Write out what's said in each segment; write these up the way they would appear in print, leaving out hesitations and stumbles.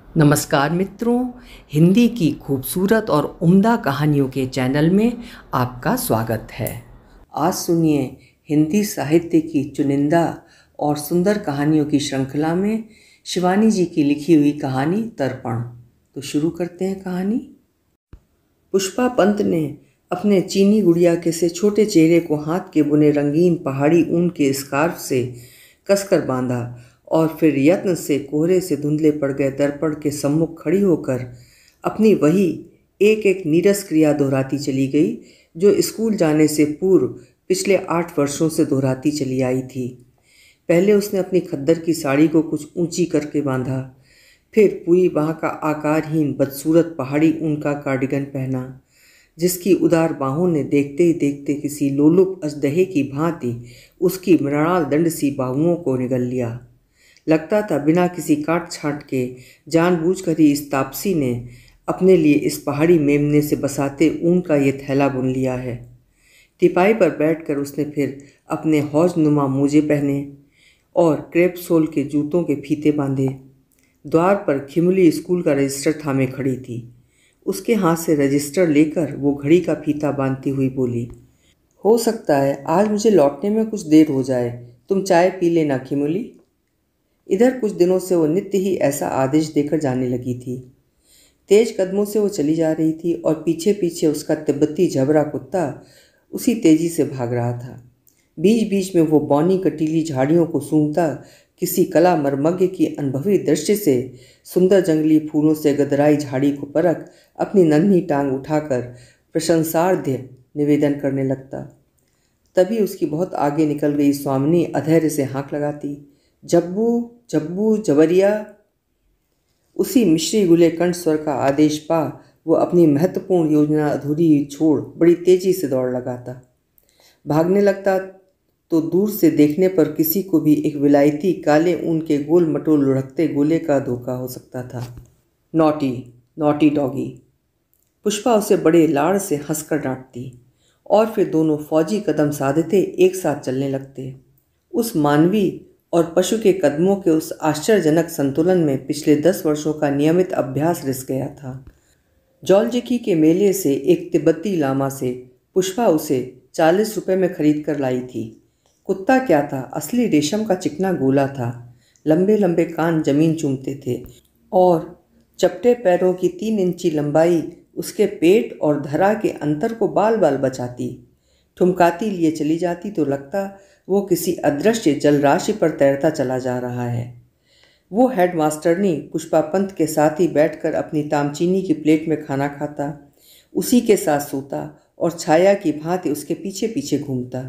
नमस्कार मित्रों, हिंदी की खूबसूरत और उम्दा कहानियों के चैनल में आपका स्वागत है। आज सुनिए हिंदी साहित्य की चुनिंदा और सुंदर कहानियों की श्रृंखला में शिवानी जी की लिखी हुई कहानी तर्पण। तो शुरू करते हैं कहानी। पुष्पा पंत ने अपने चीनी गुड़िया के से छोटे चेहरे को हाथ के बुने रंगीन पहाड़ी ऊन के स्कार्फ से कसकर बांधा और फिर यत्न से कोहरे से धुंधले पड़ गए दर्पण के सम्मुख खड़ी होकर अपनी वही एक एक नीरस क्रिया दोहराती चली गई जो स्कूल जाने से पूर्व पिछले 8 वर्षों से दोहराती चली आई थी। पहले उसने अपनी खद्दर की साड़ी को कुछ ऊंची करके बांधा, फिर पूरी बाह का आकारहीन बदसूरत पहाड़ी ऊन का कार्डिगन पहना, जिसकी उदार बाहों ने देखते ही देखते किसी लोलुप अजदहे की भांति उसकी मृणाल दंड सी बाहुओं को निगल लिया। लगता था बिना किसी काट छांट के जानबूझकर ही इस तापसी ने अपने लिए इस पहाड़ी मेमने से बसाते ऊन का ये थैला बुन लिया है। टिपाई पर बैठकर उसने फिर अपने हौज नुमा मोजे पहने और क्रेप सोल के जूतों के फीते बांधे। द्वार पर खिमुली स्कूल का रजिस्टर थामे खड़ी थी। उसके हाथ से रजिस्टर लेकर वो घड़ी का फीता बांधती हुई बोली, हो सकता है आज मुझे लौटने में कुछ देर हो जाए, तुम चाय पी लेना खिमुली। इधर कुछ दिनों से वो नित्य ही ऐसा आदेश देकर जाने लगी थी। तेज कदमों से वो चली जा रही थी और पीछे पीछे उसका तिब्बती झबरा कुत्ता उसी तेजी से भाग रहा था। बीच बीच में वो बौनी कटीली झाड़ियों को सूंघता किसी कला मर्मज्ञ की अनुभवी दृष्टि से सुंदर जंगली फूलों से गदराई झाड़ी को परख अपनी नन्ही टांग उठाकर प्रशंसार्ध्य निवेदन करने लगता। तभी उसकी बहुत आगे निकल गई स्वामिनी अधैर्य से हाँक लगाती, जब्बू जब्बू जबरिया। उसी मिश्री गुले कंठ स्वर का आदेश पा वो अपनी महत्वपूर्ण योजना अधूरी छोड़ बड़ी तेजी से दौड़ लगाता। भागने लगता तो दूर से देखने पर किसी को भी एक विलायती काले ऊन के गोल मटोल लुढ़कते गोले का धोखा हो सकता था। नॉटी नॉटी डॉगी, पुष्पा उसे बड़े लाड़ से हंसकर डांटती और फिर दोनों फौजी कदम साधते एक साथ चलने लगते। उस मानवी और पशु के कदमों के उस आश्चर्यजनक संतुलन में पिछले 10 वर्षों का नियमित अभ्यास रिस गया था। जौलजिकी के मेले से एक तिब्बती लामा से पुष्पा उसे 40 रुपये में खरीद कर लाई थी। कुत्ता क्या था, असली रेशम का चिकना गोला था। लंबे लंबे कान जमीन चूमते थे और चपटे पैरों की 3 इंची लंबाई उसके पेट और धरा के अंतर को बाल बाल बचाती। ठुमकाती लिए चली जाती तो लगता वो किसी अदृश्य जलराशि पर तैरता चला जा रहा है। वो हेडमास्टरनी पुष्पा पंत के साथ ही बैठकर अपनी तामचीनी की प्लेट में खाना खाता, उसी के साथ सोता और छाया की भांति उसके पीछे पीछे घूमता।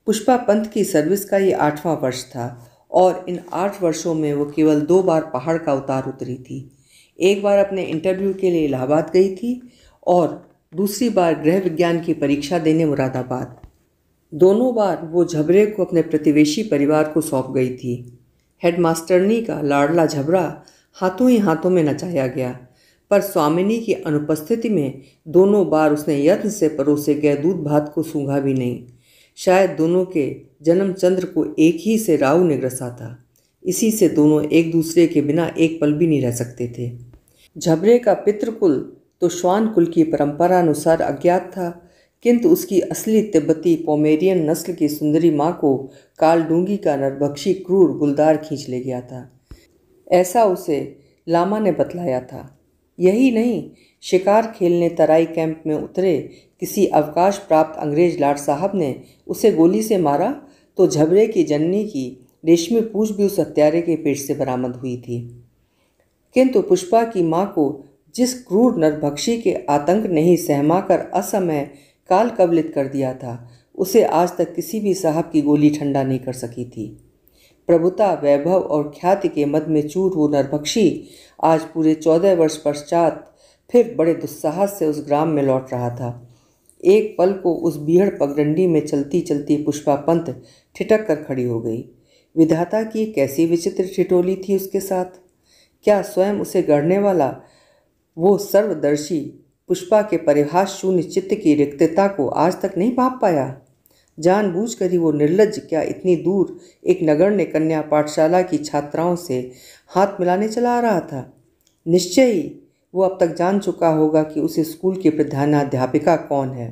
पुष्पा पंत की सर्विस का ये 8वां वर्ष था और इन 8 वर्षों में वो केवल 2 बार पहाड़ का उतार उतरी थी। एक बार अपने इंटरव्यू के लिए इलाहाबाद गई थी और दूसरी बार गृह विज्ञान की परीक्षा देने मुरादाबाद। दोनों बार वो झबरे को अपने प्रतिवेशी परिवार को सौंप गई थी। हेडमास्टरनी का लाडला झबरा हाथों ही हाथों में नचाया गया, पर स्वामिनी की अनुपस्थिति में दोनों बार उसने यत्न से परोसे गए दूध भात को सूंघा भी नहीं। शायद दोनों के जन्म चंद्र को एक ही से राहु ने ग्रसा था, इसी से दोनों एक दूसरे के बिना एक पल भी नहीं रह सकते थे। झबरे का पितृकुल तो श्वान कुल की परंपरा अनुसार अज्ञात था, किंतु उसकी असली तिब्बती पोमेरियन नस्ल की सुंदरी माँ को कालडूंगी का नरभक्षी क्रूर गुलदार खींच ले गया था, ऐसा उसे लामा ने बतलाया था। यही नहीं, शिकार खेलने तराई कैंप में उतरे किसी अवकाश प्राप्त अंग्रेज लाट साहब ने उसे गोली से मारा तो झबरे की जननी की रेशमी पूंछ भी उस हत्यारे के पेट से बरामद हुई थी। किंतु पुष्पा की माँ को जिस क्रूर नरभक्षी के आतंक ने ही सहमाकर असमय काल कवलित कर दिया था, उसे आज तक किसी भी साहब की गोली ठंडा नहीं कर सकी थी। प्रभुता, वैभव और ख्याति के मद में चूर वो नरभक्षी आज पूरे 14 वर्ष पश्चात फिर बड़े दुस्साहस से उस ग्राम में लौट रहा था। एक पल को उस बीहड़ पगडंडी में चलती चलती पुष्पा पंत ठिठक कर खड़ी हो गई। विधाता की कैसी विचित्र ठिठोली थी उसके साथ। क्या स्वयं उसे गढ़ने वाला वो सर्वदर्शी पुष्पा के परिहास शून्य चित्त की रिक्तता को आज तक नहीं भाप पाया? जानबूझकर ही वो निर्लज्ज क्या इतनी दूर एक नगण्य कन्या पाठशाला की छात्राओं से हाथ मिलाने चला आ रहा था? निश्चय ही वो अब तक जान चुका होगा कि उस स्कूल की प्रधानाध्यापिका कौन है।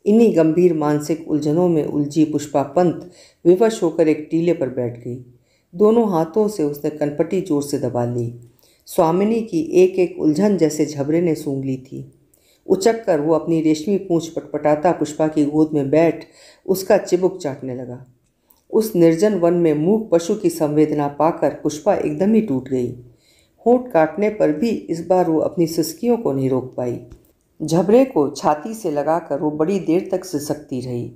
इन्हीं गंभीर मानसिक उलझनों में उलझी पुष्पा पंत विवश होकर एक टीले पर बैठ गई। दोनों हाथों से उसने कनपटी जोर से दबा ली। स्वामिनी की एक एक उलझन जैसे झबरे ने सूंघ ली थी। उचक कर वो अपनी रेशमी पूंछ पटपटाता पुष्पा की गोद में बैठ उसका चिबुक चाटने लगा। उस निर्जन वन में मूक पशु की संवेदना पाकर पुष्पा एकदम ही टूट गई। होंठ काटने पर भी इस बार वो अपनी सिसकियों को नहीं रोक पाई। झबरे को छाती से लगाकर वो बड़ी देर तक सिसकती रही।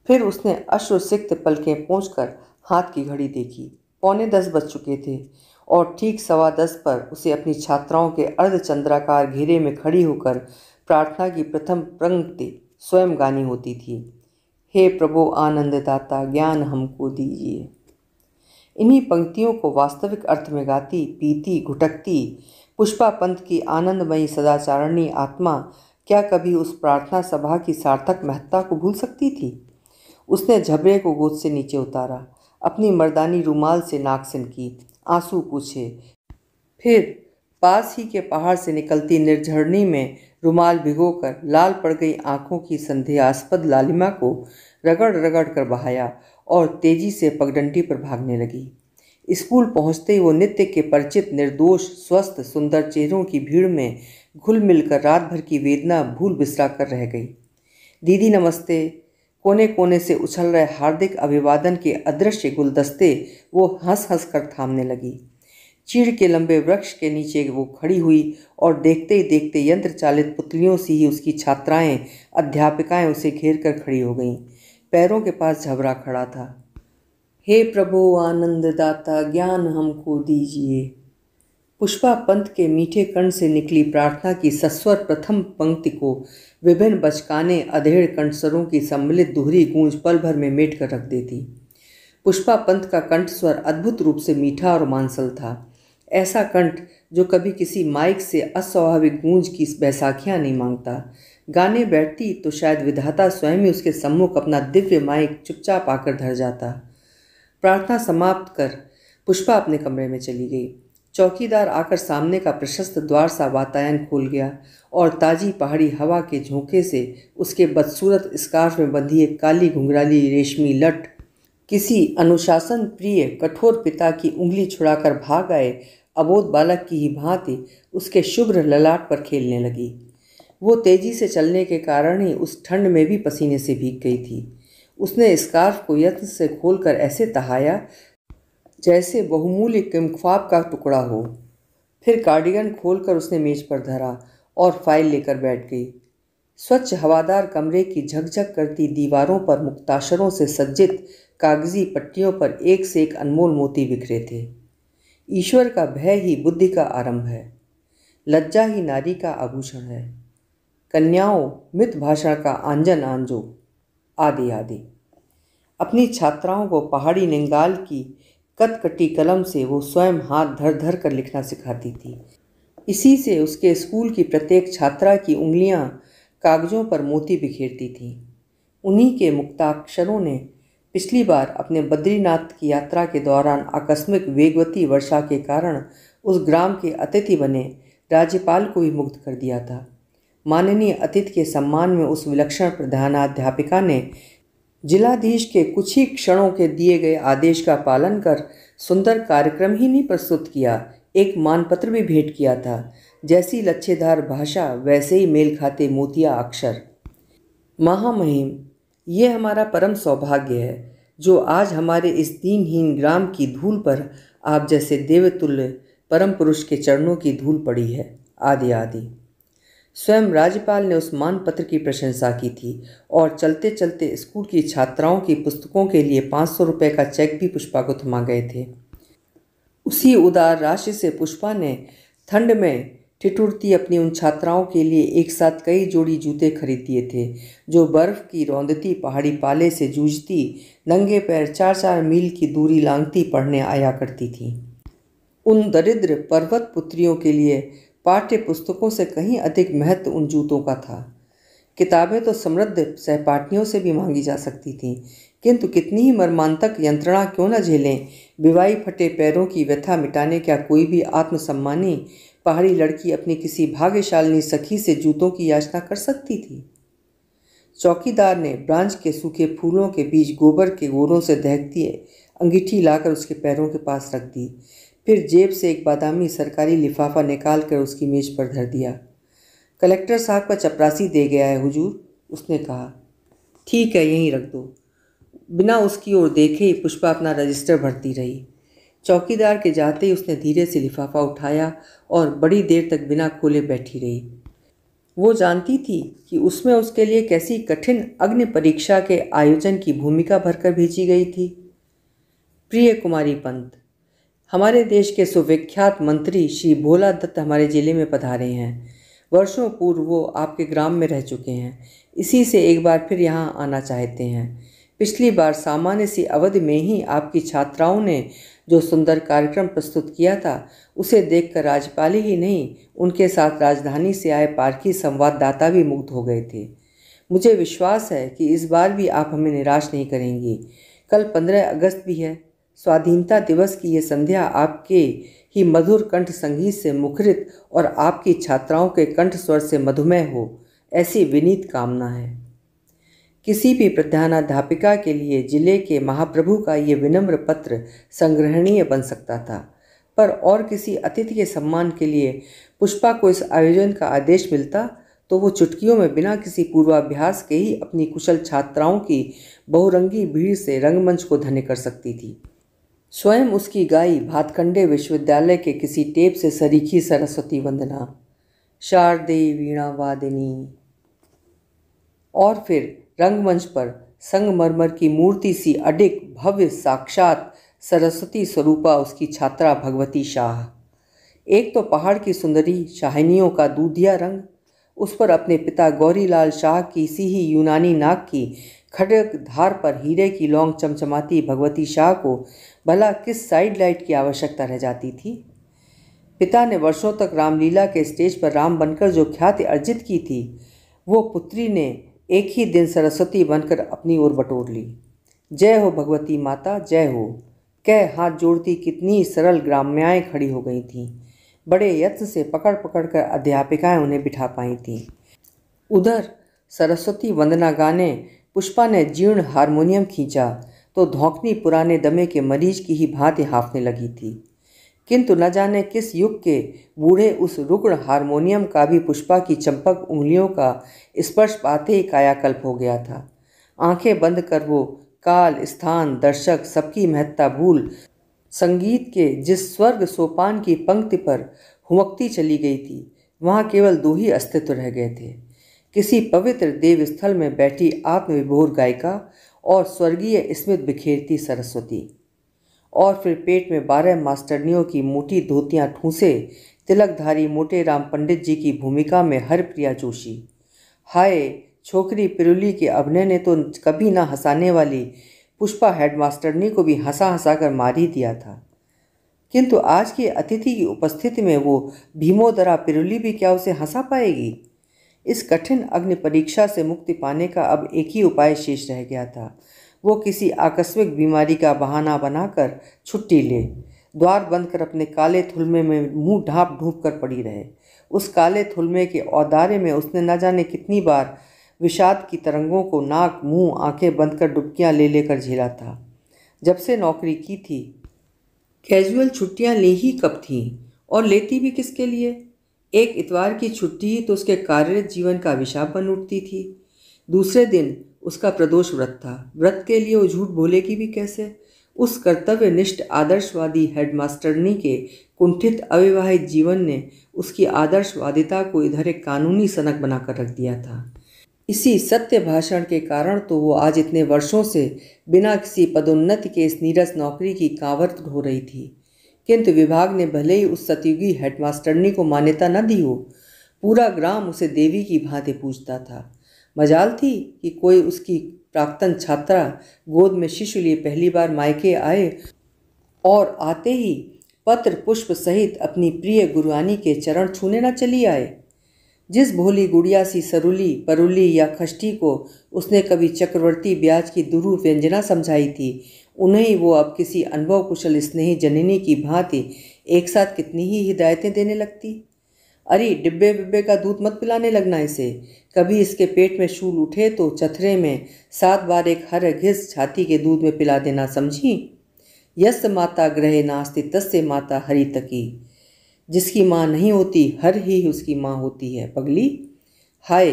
फिर उसने अश्रुसिक्त पलकें पोंछकर हाथ की घड़ी देखी। 9:45 बज चुके थे और ठीक 10:15 पर उसे अपनी छात्राओं के अर्धचंद्राकार घेरे में खड़ी होकर प्रार्थना की प्रथम पंक्ति स्वयं गानी होती थी। हे प्रभु आनंददाता ज्ञान हमको दीजिए। इन्हीं पंक्तियों को वास्तविक अर्थ में गाती पीती घुटकती पुष्पा पंत की आनंदमयी सदाचारणी आत्मा क्या कभी उस प्रार्थना सभा की सार्थक महत्ता को भूल सकती थी। उसने झबरे को गोद से नीचे उतारा, अपनी मर्दानी रुमाल से नाक सिनकी, आंसू पूछे, फिर पास ही के पहाड़ से निकलती निर्झरनी में रुमाल भिगोकर लाल पड़ गई आंखों की संदेहास्पद लालिमा को रगड़ रगड़ कर बहाया और तेजी से पगडंडी पर भागने लगी। स्कूल पहुंचते ही वो नित्य के परिचित निर्दोष स्वस्थ सुंदर चेहरों की भीड़ में घुल मिलकर रात भर की वेदना भूल बिसरा कर रह गई। दीदी नमस्ते, कोने कोने से उछल रहे हार्दिक अभिवादन के अदृश्य गुलदस्ते वो हंस हंस कर थामने लगी। चीड़ के लंबे वृक्ष के नीचे वो खड़ी हुई और देखते ही देखते यंत्र चालित पुतलियों सी ही उसकी छात्राएं अध्यापिकाएं उसे घेर कर खड़ी हो गईं। पैरों के पास झबरा खड़ा था। हे प्रभु आनंददाता ज्ञान हमको दीजिए। पुष्पा पंत के मीठे कंठ से निकली प्रार्थना की सस्वर प्रथम पंक्ति को विभिन्न बचकाने अधेड़ कंठस्वरों की सम्मिलित दोहरी गूंज पल भर में मेट कर रख देती। पुष्पा पंत का कंठ स्वर अद्भुत रूप से मीठा और मांसल था। ऐसा कंठ जो कभी किसी माइक से अस्वाभाविक गूंज की बैसाखियां नहीं मांगता। गाने बैठती तो शायद विधाता स्वयं ही उसके सम्मुख अपना दिव्य माइक चुपचाप आकर धर जाता। प्रार्थना समाप्त कर पुष्पा अपने कमरे में चली गई। चौकीदार आकर सामने का प्रशस्त द्वार सा वातायन खोल गया और ताजी पहाड़ी हवा के झोंके से उसके बदसूरत स्कार्फ में बंधी एक काली घुंघराली रेशमी लट किसी अनुशासन प्रिय कठोर पिता की उंगली छुड़ाकर भाग आए अबोध बालक की ही भांति उसके शुभ्र ललाट पर खेलने लगी। वो तेजी से चलने के कारण ही उस ठंड में भी पसीने से भीग गई थी। उसने स्कार्फ को यत्न से खोलकर ऐसे तहाया जैसे बहुमूल्य किमख्वाब का टुकड़ा हो। फिर कार्डिगन खोलकर उसने मेज पर धरा और फाइल लेकर बैठ गई। स्वच्छ हवादार कमरे की झकझक करती दीवारों पर मुक्ताक्षरों से सज्जित कागजी पट्टियों पर एक से एक अनमोल मोती बिखरे थे। ईश्वर का भय ही बुद्धि का आरंभ है, लज्जा ही नारी का आभूषण है, कन्याओं मित भाषा का आंजन आंजो, आदि आदि। अपनी छात्राओं को पहाड़ी निंगाल की कटकटी कलम से वो स्वयं हाथ धर धर कर लिखना सिखाती थी। इसी से उसके स्कूल की प्रत्येक छात्रा की उंगलियां कागजों पर मोती बिखेरती थीं। उन्हीं के मुक्ताक्षरों ने पिछली बार अपने बद्रीनाथ की यात्रा के दौरान आकस्मिक वेगवती वर्षा के कारण उस ग्राम के अतिथि बने राज्यपाल को भी मुग्ध कर दिया था। माननीय अतिथि के सम्मान में उस विलक्षण प्रधानाध्यापिका ने जिलाधीश के कुछ ही क्षणों के दिए गए आदेश का पालन कर सुंदर कार्यक्रम ही नहीं प्रस्तुत किया, एक मानपत्र भी भेंट किया था। जैसी लच्छेदार भाषा वैसे ही मेल खाते मोतिया अक्षर। महामहिम, ये हमारा परम सौभाग्य है जो आज हमारे इस दीनहीन ग्राम की धूल पर आप जैसे देवतुल्य परम पुरुष के चरणों की धूल पड़ी है, आदि आदि। स्वयं राज्यपाल ने उस मानपत्र की प्रशंसा की थी और चलते चलते स्कूल की छात्राओं की पुस्तकों के लिए 500 रुपये का चेक भी पुष्पा को थमा गए थे। उसी उदार राशि से पुष्पा ने ठंड में ठिठुरती अपनी उन छात्राओं के लिए एक साथ कई जोड़ी जूते खरीद दिए थे जो बर्फ की रौंदती पहाड़ी पाले से जूझती नंगे पैर 4-4 मील की दूरी लांघती पढ़ने आया करती थीं। उन दरिद्र पर्वत पुत्रियों के लिए पाठ्य पुस्तकों से कहीं अधिक महत्व उन जूतों का था। किताबें तो समृद्ध सहपाठियों से भी मांगी जा सकती थीं, किंतु कितनी ही मर्मांतक यंत्रणा क्यों न झेलें, बिवाई फटे पैरों की व्यथा मिटाने क्या कोई भी आत्मसम्मानी पहाड़ी लड़की अपनी किसी भाग्यशालिनी सखी से जूतों की याचना कर सकती थी? चौकीदार ने ब्रांच के सूखे फूलों के बीच गोबर के गोरों से दहकती अंगीठी लाकर उसके पैरों के पास रख दी। फिर जेब से एक बादामी सरकारी लिफाफा निकाल कर उसकी मेज पर धर दिया। कलेक्टर साहब का चपरासी दे गया है हुजूर, उसने कहा। ठीक है, यहीं रख दो। बिना उसकी ओर देखे ही पुष्पा अपना रजिस्टर भरती रही। चौकीदार के जाते ही उसने धीरे से लिफाफा उठाया और बड़ी देर तक बिना खोले बैठी रही। वो जानती थी कि उसमें उसके लिए कैसी कठिन अग्नि परीक्षा के आयोजन की भूमिका भरकर भेजी गई थी। प्रिय कुमारी पंत, हमारे देश के सुविख्यात मंत्री श्री भोला दत्त हमारे जिले में पधारे हैं। वर्षों पूर्व वो आपके ग्राम में रह चुके हैं, इसी से एक बार फिर यहाँ आना चाहते हैं। पिछली बार सामान्य सी अवधि में ही आपकी छात्राओं ने जो सुंदर कार्यक्रम प्रस्तुत किया था, उसे देखकर राज्यपाल ही नहीं, उनके साथ राजधानी से आए पारखी संवाददाता भी मुग्ध हो गए थे। मुझे विश्वास है कि इस बार भी आप हमें निराश नहीं करेंगी। कल 15 अगस्त भी है। स्वाधीनता दिवस की ये संध्या आपके ही मधुर कंठ संगीत से मुखरित और आपकी छात्राओं के कंठ स्वर से मधुमेह हो, ऐसी विनीत कामना है। किसी भी प्रधानाध्यापिका के लिए जिले के महाप्रभु का ये विनम्र पत्र संग्रहणीय बन सकता था, पर और किसी अतिथि के सम्मान के लिए पुष्पा को इस आयोजन का आदेश मिलता तो वो चुटकियों में बिना किसी पूर्वाभ्यास के ही अपनी कुशल छात्राओं की बहुरंगी भीड़ से रंगमंच को धन्य कर सकती थी। स्वयं उसकी गाई भातखंडे विश्वविद्यालय के किसी टेप से सरीखी सरस्वती वंदना, शारदेय वीणा वादिनी, और फिर रंगमंच पर संगमरमर की मूर्ति सी अडिग भव्य साक्षात सरस्वती स्वरूपा उसकी छात्रा भगवती शाह। एक तो पहाड़ की सुंदरी शाहिनियों का दूधिया रंग, उस पर अपने पिता गौरीलाल शाह की सी ही यूनानी नाक की खड़ग धार पर हीरे की लौंग चमचमाती भगवती शाह को भला किस साइड लाइट की आवश्यकता रह जाती थी। पिता ने वर्षों तक रामलीला के स्टेज पर राम बनकर जो ख्याति अर्जित की थी, वो पुत्री ने एक ही दिन सरस्वती बनकर अपनी ओर बटोर ली। जय हो भगवती माता, जय हो, कह हाथ जोड़ती कितनी सरल ग्राम्याएँ खड़ी हो गई थीं। बड़े यत्न से पकड़ पकड़ कर अध्यापिकाएँ उन्हें बिठा पाई थीं। उधर सरस्वती वंदना गाने पुष्पा ने जीर्ण हारमोनियम खींचा तो धौंकनी पुराने दमे के मरीज की ही भांति हाँफने लगी थी। किंतु न जाने किस युग के बूढ़े उस रुग्ण हारमोनियम का भी पुष्पा की चंपक उंगलियों का स्पर्श पाते ही कायाकल्प हो गया था। आंखें बंद कर वो काल, स्थान, दर्शक सबकी महत्ता भूल संगीत के जिस स्वर्ग सोपान की पंक्ति पर हुमकती चली गई थी, वहाँ केवल दो ही अस्तित्व रह गए थे, किसी पवित्र देवस्थल में बैठी आत्मविभोर गायिका और स्वर्गीय स्मित बिखेरती सरस्वती। और फिर पेट में 12 मास्टरनियों की मोटी धोतियाँ ठूंसे तिलकधारी मोटे राम पंडित जी की भूमिका में हरप्रिया जोशी। हाय, छोकरी पिरुली के अभिनय ने तो कभी ना हंसाने वाली पुष्पा हेडमास्टरनी को भी हंसा हंसा कर मार ही दिया था। किंतु आज की अतिथि की उपस्थिति में वो भीमोदरा पिरुली भी क्या उसे हंसा पाएगी? इस कठिन अग्नि परीक्षा से मुक्ति पाने का अब एक ही उपाय शेष रह गया था। वो किसी आकस्मिक बीमारी का बहाना बनाकर छुट्टी ले, द्वार बंद कर अपने काले थुलमे में मुंह ढाँप ढूंप कर पड़ी रहे। उस काले थुलमे के औदारे में उसने न जाने कितनी बार विषाद की तरंगों को नाक, मुंह, आंखें बंद कर डुबकियां ले लेकर झेला था। जब से नौकरी की थी, कैजुअल छुट्टियां ली ही कब थीं और लेती भी किसके लिए? एक इतवार की छुट्टी ही तो उसके कार्यरत जीवन का अभिशाप बन उठती थी। दूसरे दिन उसका प्रदोष व्रत था। व्रत के लिए वो झूठ बोलेगी भी कैसे? उस कर्तव्यनिष्ठ आदर्शवादी हेडमास्टरनी के कुंठित अविवाहित जीवन ने उसकी आदर्शवादिता को इधर एक कानूनी सनक बनाकर रख दिया था। इसी सत्य भाषण के कारण तो वो आज इतने वर्षों से बिना किसी पदोन्नति के इस नीरस नौकरी की कांवर ढो रही थी। किंतु विभाग ने भले ही उस सतयुगी हेडमास्टरनी को मान्यता न दी हो, पूरा ग्राम उसे देवी की भांति पूजता था। मजाल थी कि कोई उसकी प्राक्तन छात्रा गोद में शिशु लिए पहली बार मायके आए और आते ही पत्र पुष्प सहित अपनी प्रिय गुरुआनी के चरण छूने न चली आए। जिस भोली गुड़िया सी सरुली परुली या खष्टी को उसने कभी चक्रवर्ती ब्याज की दुरू व्यंजना समझाई थी, उन्हें वो अब किसी अनुभव कुशल स्नेही जननी की भांति एक साथ कितनी ही हिदायतें देने लगती। अरे डिब्बे बिब्बे का दूध मत पिलाने लगना इसे, कभी इसके पेट में शूल उठे तो चथरे में 7 बार एक हर घिस छाती के दूध में पिला देना, समझी। यस्य माता ग्रहे नास्ति तस्य माता हरितकी। जिसकी माँ नहीं होती हर ही उसकी माँ होती है पगली। हाय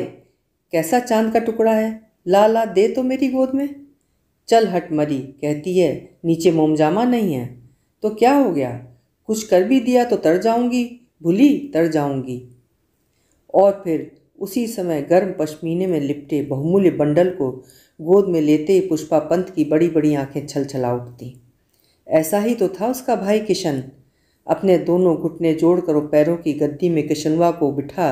कैसा चांद का टुकड़ा है, ला ला दे तो मेरी गोद में। चल हट मरी, कहती है नीचे मोमजामा नहीं है। तो क्या हो गया, कुछ कर भी दिया तो तर जाऊंगी, भूली तर जाऊंगी। और फिर उसी समय गर्म पश्मीने में लिपटे बहुमूल्य बंडल को गोद में लेते ही पुष्पा पंत की बड़ी बड़ी आंखें छलछला उठती। ऐसा ही तो था उसका भाई किशन। अपने दोनों घुटने जोड़कर वो पैरों की गद्दी में किशनवा को बिठा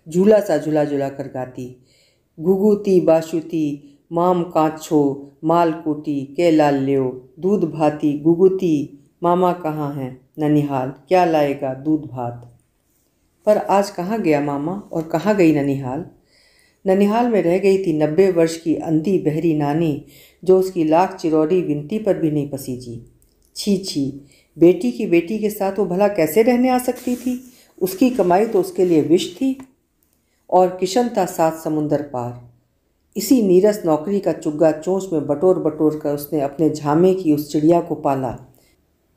झूला सा झूला झूला कर गाती, घुघुती बाशुती माम कांछो मालकोटी के लाल लियो, दूध भाती गुगुती मामा कहाँ हैं, ननिहाल क्या लाएगा दूध भात। पर आज कहाँ गया मामा और कहाँ गई ननिहाल। ननिहाल में रह गई थी 90 वर्ष की अंधी बहरी नानी, जो उसकी लाख चिरौरी विनती पर भी नहीं पसीजी। छी छी, बेटी की बेटी के साथ वो भला कैसे रहने आ सकती थी। उसकी कमाई तो उसके लिए विष थी। और किशन था 7 समुंदर पार। इसी नीरस नौकरी का चुग्गा चोंच में बटोर बटोर कर उसने अपने झामे की उस चिड़िया को पाला,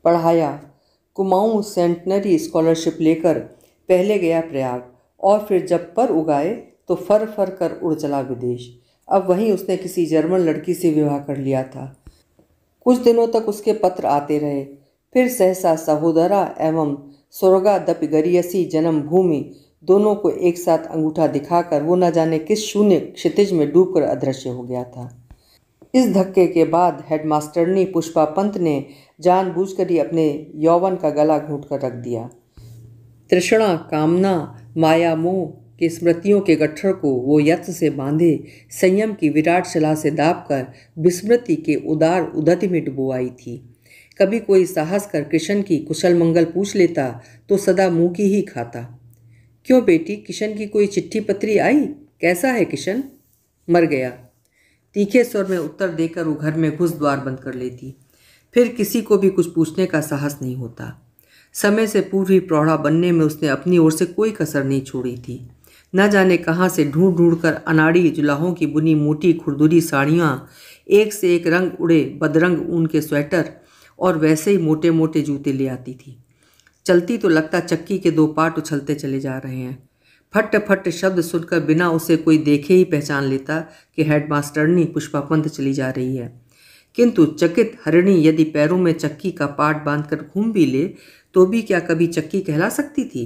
पढ़ाया। कुमाऊं सेंटनरी स्कॉलरशिप लेकर पहले गया प्रयाग, और फिर जब पर उगाए तो फर फर कर उड़ चला विदेश। अब वहीं उसने किसी जर्मन लड़की से विवाह कर लिया था। कुछ दिनों तक उसके पत्र आते रहे, फिर सहसा सहोदरा एवं स्वर्गादपि गरियसी जन्मभूमि दोनों को एक साथ अंगूठा दिखाकर वो न जाने किस शून्य क्षितिज में डूबकर अदृश्य हो गया था। इस धक्के के बाद हेडमास्टरनी पुष्पा पंत ने जानबूझकर ही अपने यौवन का गला घोंटकर रख दिया। तृष्णा कामना माया मोह की स्मृतियों के गट्ठर को वो यत्न से बांधे संयम की विराट शिला से दाबकर विस्मृति के उदार उदति में डुबोआई थी। कभी कोई साहस कर किशन की कुशल मंगल पूछ लेता तो सदा मुंह की ही खाता। क्यों बेटी, किशन की कोई चिट्ठी पत्री आई, कैसा है किशन। मर गया, तीखे स्वर में उत्तर देकर वो घर में घुस द्वार बंद कर लेती। फिर किसी को भी कुछ पूछने का साहस नहीं होता। समय से पूर्व ही प्रौढ़ा बनने में उसने अपनी ओर से कोई कसर नहीं छोड़ी थी। न जाने कहाँ से ढूंढ ढूंढ कर अनाड़ी जुलाहों की बुनी मोटी खुरदुरी साड़ियाँ, एक से एक रंग उड़े बदरंग ऊन के स्वेटर और वैसे ही मोटे मोटे जूते ले आती थी। चलती तो लगता चक्की के 2 पाट उछलते चले जा रहे हैं। फट फट शब्द सुनकर बिना उसे कोई देखे ही पहचान लेता कि हेडमास्टरनी पुष्पा पंत चली जा रही है। किंतु चकित हरिणी यदि पैरों में चक्की का पाट बांधकर घूम भी ले तो भी क्या कभी चक्की कहला सकती थी।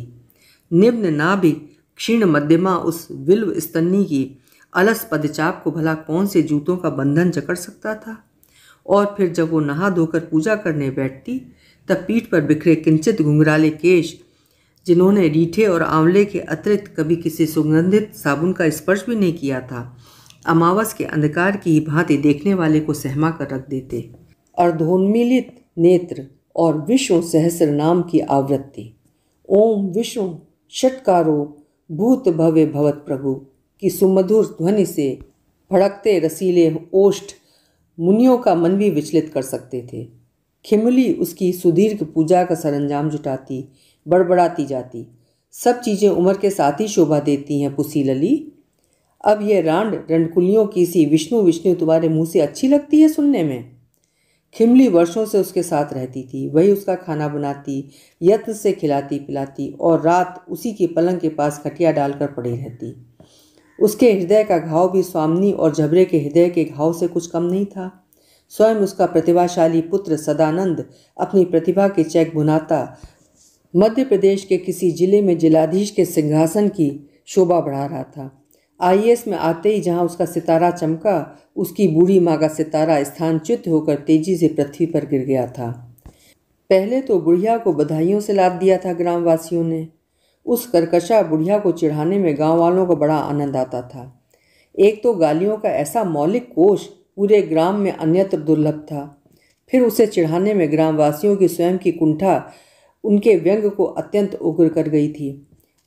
निम्न नाभि क्षीण मध्यमा उस विल्व स्तन्नी की अलस पदचाप को भला कौन से जूतों का बंधन जकड़ सकता था। और फिर जब वो नहा धोकर पूजा करने बैठती तब पीठ पर बिखरे किंचित घुंघराले केश, जिन्होंने रीठे और आंवले के अतिरिक्त कभी किसी सुगंधित साबुन का स्पर्श भी नहीं किया था, अमावस के अंधकार की ही भांति देखने वाले को सहमा कर रख देते। अर्धोन्मीलित नेत्र और विष्णु सहस्र नाम की आवृत्ति, ओम विष्णु षटकारो भूत भव्य भवत प्रभु की सुमधुर ध्वनि से भड़कते रसीले ओष्ठ मुनियों का मन भी विचलित कर सकते थे। खिमली उसकी सुदीर्घ पूजा का सरंजाम जुटाती, बड़बड़ाती जाती। सब चीज़ें उम्र के साथ ही शोभा देती हैं पुसी लली। अब ये रांड रंडकुलियों की सी विष्णु विष्णु तुम्हारे मुंह से अच्छी लगती है सुनने में। खिमली वर्षों से उसके साथ रहती थी, वही उसका खाना बनाती, यत्न से खिलाती पिलाती और रात उसी की पलंग के पास खटिया डालकर पड़ी रहती। उसके हृदय का घाव भी स्वामिनी और झबरे के हृदय के घाव से कुछ कम नहीं था। स्वयं उसका प्रतिभाशाली पुत्र सदानंद अपनी प्रतिभा के चेक भुनाता मध्य प्रदेश के किसी जिले में जिलाधीश के सिंहासन की शोभा बढ़ा रहा था। IAS में आते ही जहां उसका सितारा चमका, उसकी बूढ़ी माँ का सितारा स्थानच्युत होकर तेजी से पृथ्वी पर गिर गया था। पहले तो बुढ़िया को बधाइयों से लाद दिया था ग्रामवासियों ने। उस कर्कशा बुढ़िया को चिढ़ाने में गांव वालों को बड़ा आनंद आता था। एक तो गालियों का ऐसा मौलिक कोश पूरे ग्राम में अन्यत्र दुर्लभ था। फिर उसे चिढ़ाने में ग्रामवासियों की स्वयं की कुंठा उनके व्यंग को अत्यंत उग्र कर गई थी।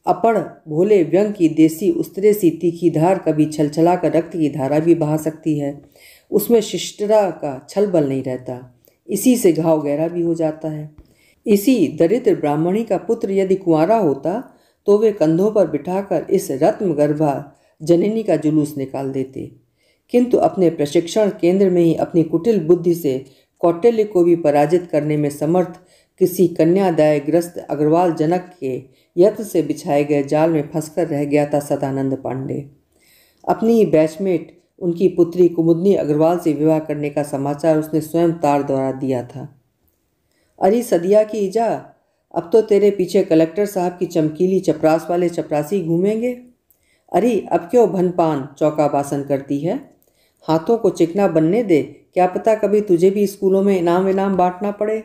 अपढ़ भोले व्यंग की देसी उस्तरे सी तीखी धार कभी छलछला कर रक्त की धारा भी बहा सकती है। उसमें शिष्टता का छल बल नहीं रहता, इसी से घाव गहरा भी हो जाता है। इसी दरिद्र ब्राह्मणी का पुत्र यदि कुंवारा होता तो वे कंधों पर बिठाकर इस रत्नगर्भा जननी का जुलूस निकाल देते, किंतु अपने प्रशिक्षण केंद्र में ही अपनी कुटिल बुद्धि से कौटिल्य को भी पराजित करने में समर्थ किसी कन्यादाय ग्रस्त अग्रवाल जनक के यत्न से बिछाए गए जाल में फंसकर रह गया था सदानंद पांडे। अपनी ही बैचमेट उनकी पुत्री कुमुदनी अग्रवाल से विवाह करने का समाचार उसने स्वयं तार द्वारा दिया था। अरे सदिया की इजा, अब तो तेरे पीछे कलेक्टर साहब की चमकीली चपरास वाले चपरासी घूमेंगे। अरे अब क्यों भनपान चौका बासन करती है, हाथों को चिकना बनने दे, क्या पता कभी तुझे भी स्कूलों में इनाम इनाम बांटना पड़े।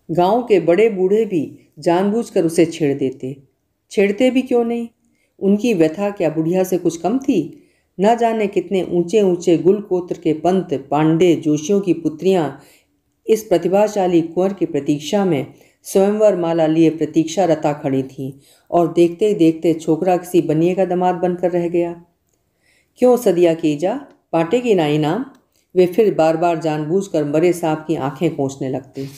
गांव के बड़े बूढ़े भी जानबूझकर उसे छेड़ते भी क्यों नहीं। उनकी व्यथा क्या बुढ़िया से कुछ कम थी। न जाने कितने ऊंचे ऊंचे गुलकोत्र के पंत पांडे जोशियों की पुत्रियां इस प्रतिभाशाली कुंवर की प्रतीक्षा में स्वयंवर माला लिए प्रतीक्षा रता खड़ी थीं, और देखते ही देखते छोकरा किसी बनिए का दामाद बनकर रह गया। क्यों सदिया की जा, बांटेगी ना इनाम। वे फिर बार बार जानबूझकर मरे सांप की आंखें पोंछने लगते।